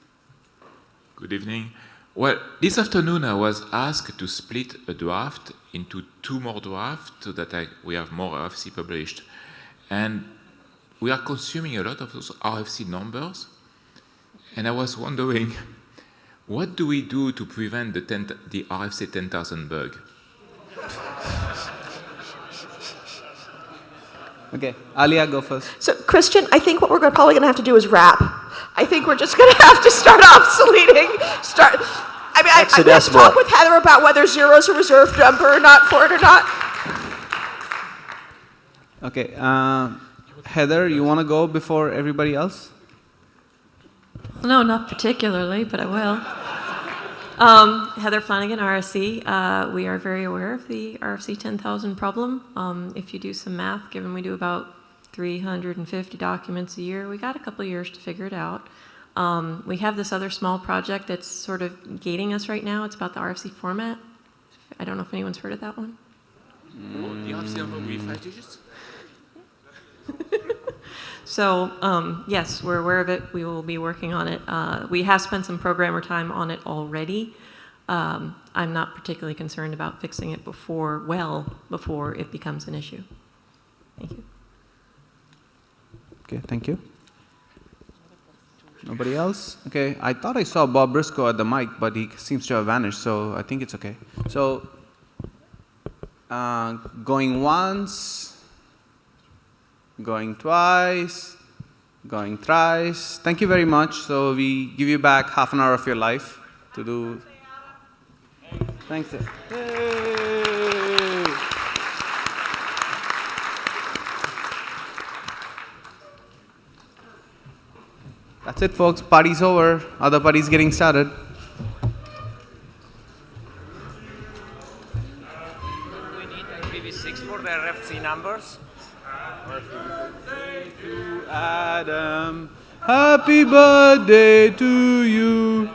Good evening. Well, this afternoon I was asked to split a draft into 2 more drafts so that we have more RFC published. And we are consuming a lot of those RFC numbers. And I was wondering, what do we do to prevent the RFC 10,000 bug? Okay, Alia, go first. So, Christian, I think what we're probably going to have to do is wrap. I think we're just going to have to start obsoleting. I mean, I have to talk with Heather about whether 0 is a reserved number or not for it or not. Okay, Heather, you want to go before everybody else? No, not particularly, but I will. Heather Flanagan, RSC. We are very aware of the RFC 10,000 problem. If you do some math, given we do about 350 documents a year, we got a couple of years to figure it out. We have this other small project that's sort of gating us right now. It's about the RFC format. I don't know if anyone's heard of that one. The RFC number will be 5 digits? So, yes, we're aware of it. We will be working on it. We have spent some programmer time on it already. I'm not particularly concerned about fixing it before it becomes an issue. Thank you. Okay, thank you. Nobody else? Okay, I thought I saw Bob Briscoe at the mic, but he seems to have vanished, so I think it's okay. So, going once, going twice, going thrice. Thank you very much. So we give you back half an hour of your life to do. Thanks. Yay. That's it, folks. Party's over. Other party's getting started. We need maybe 6 for the RFC numbers. Adam. Happy birthday to you.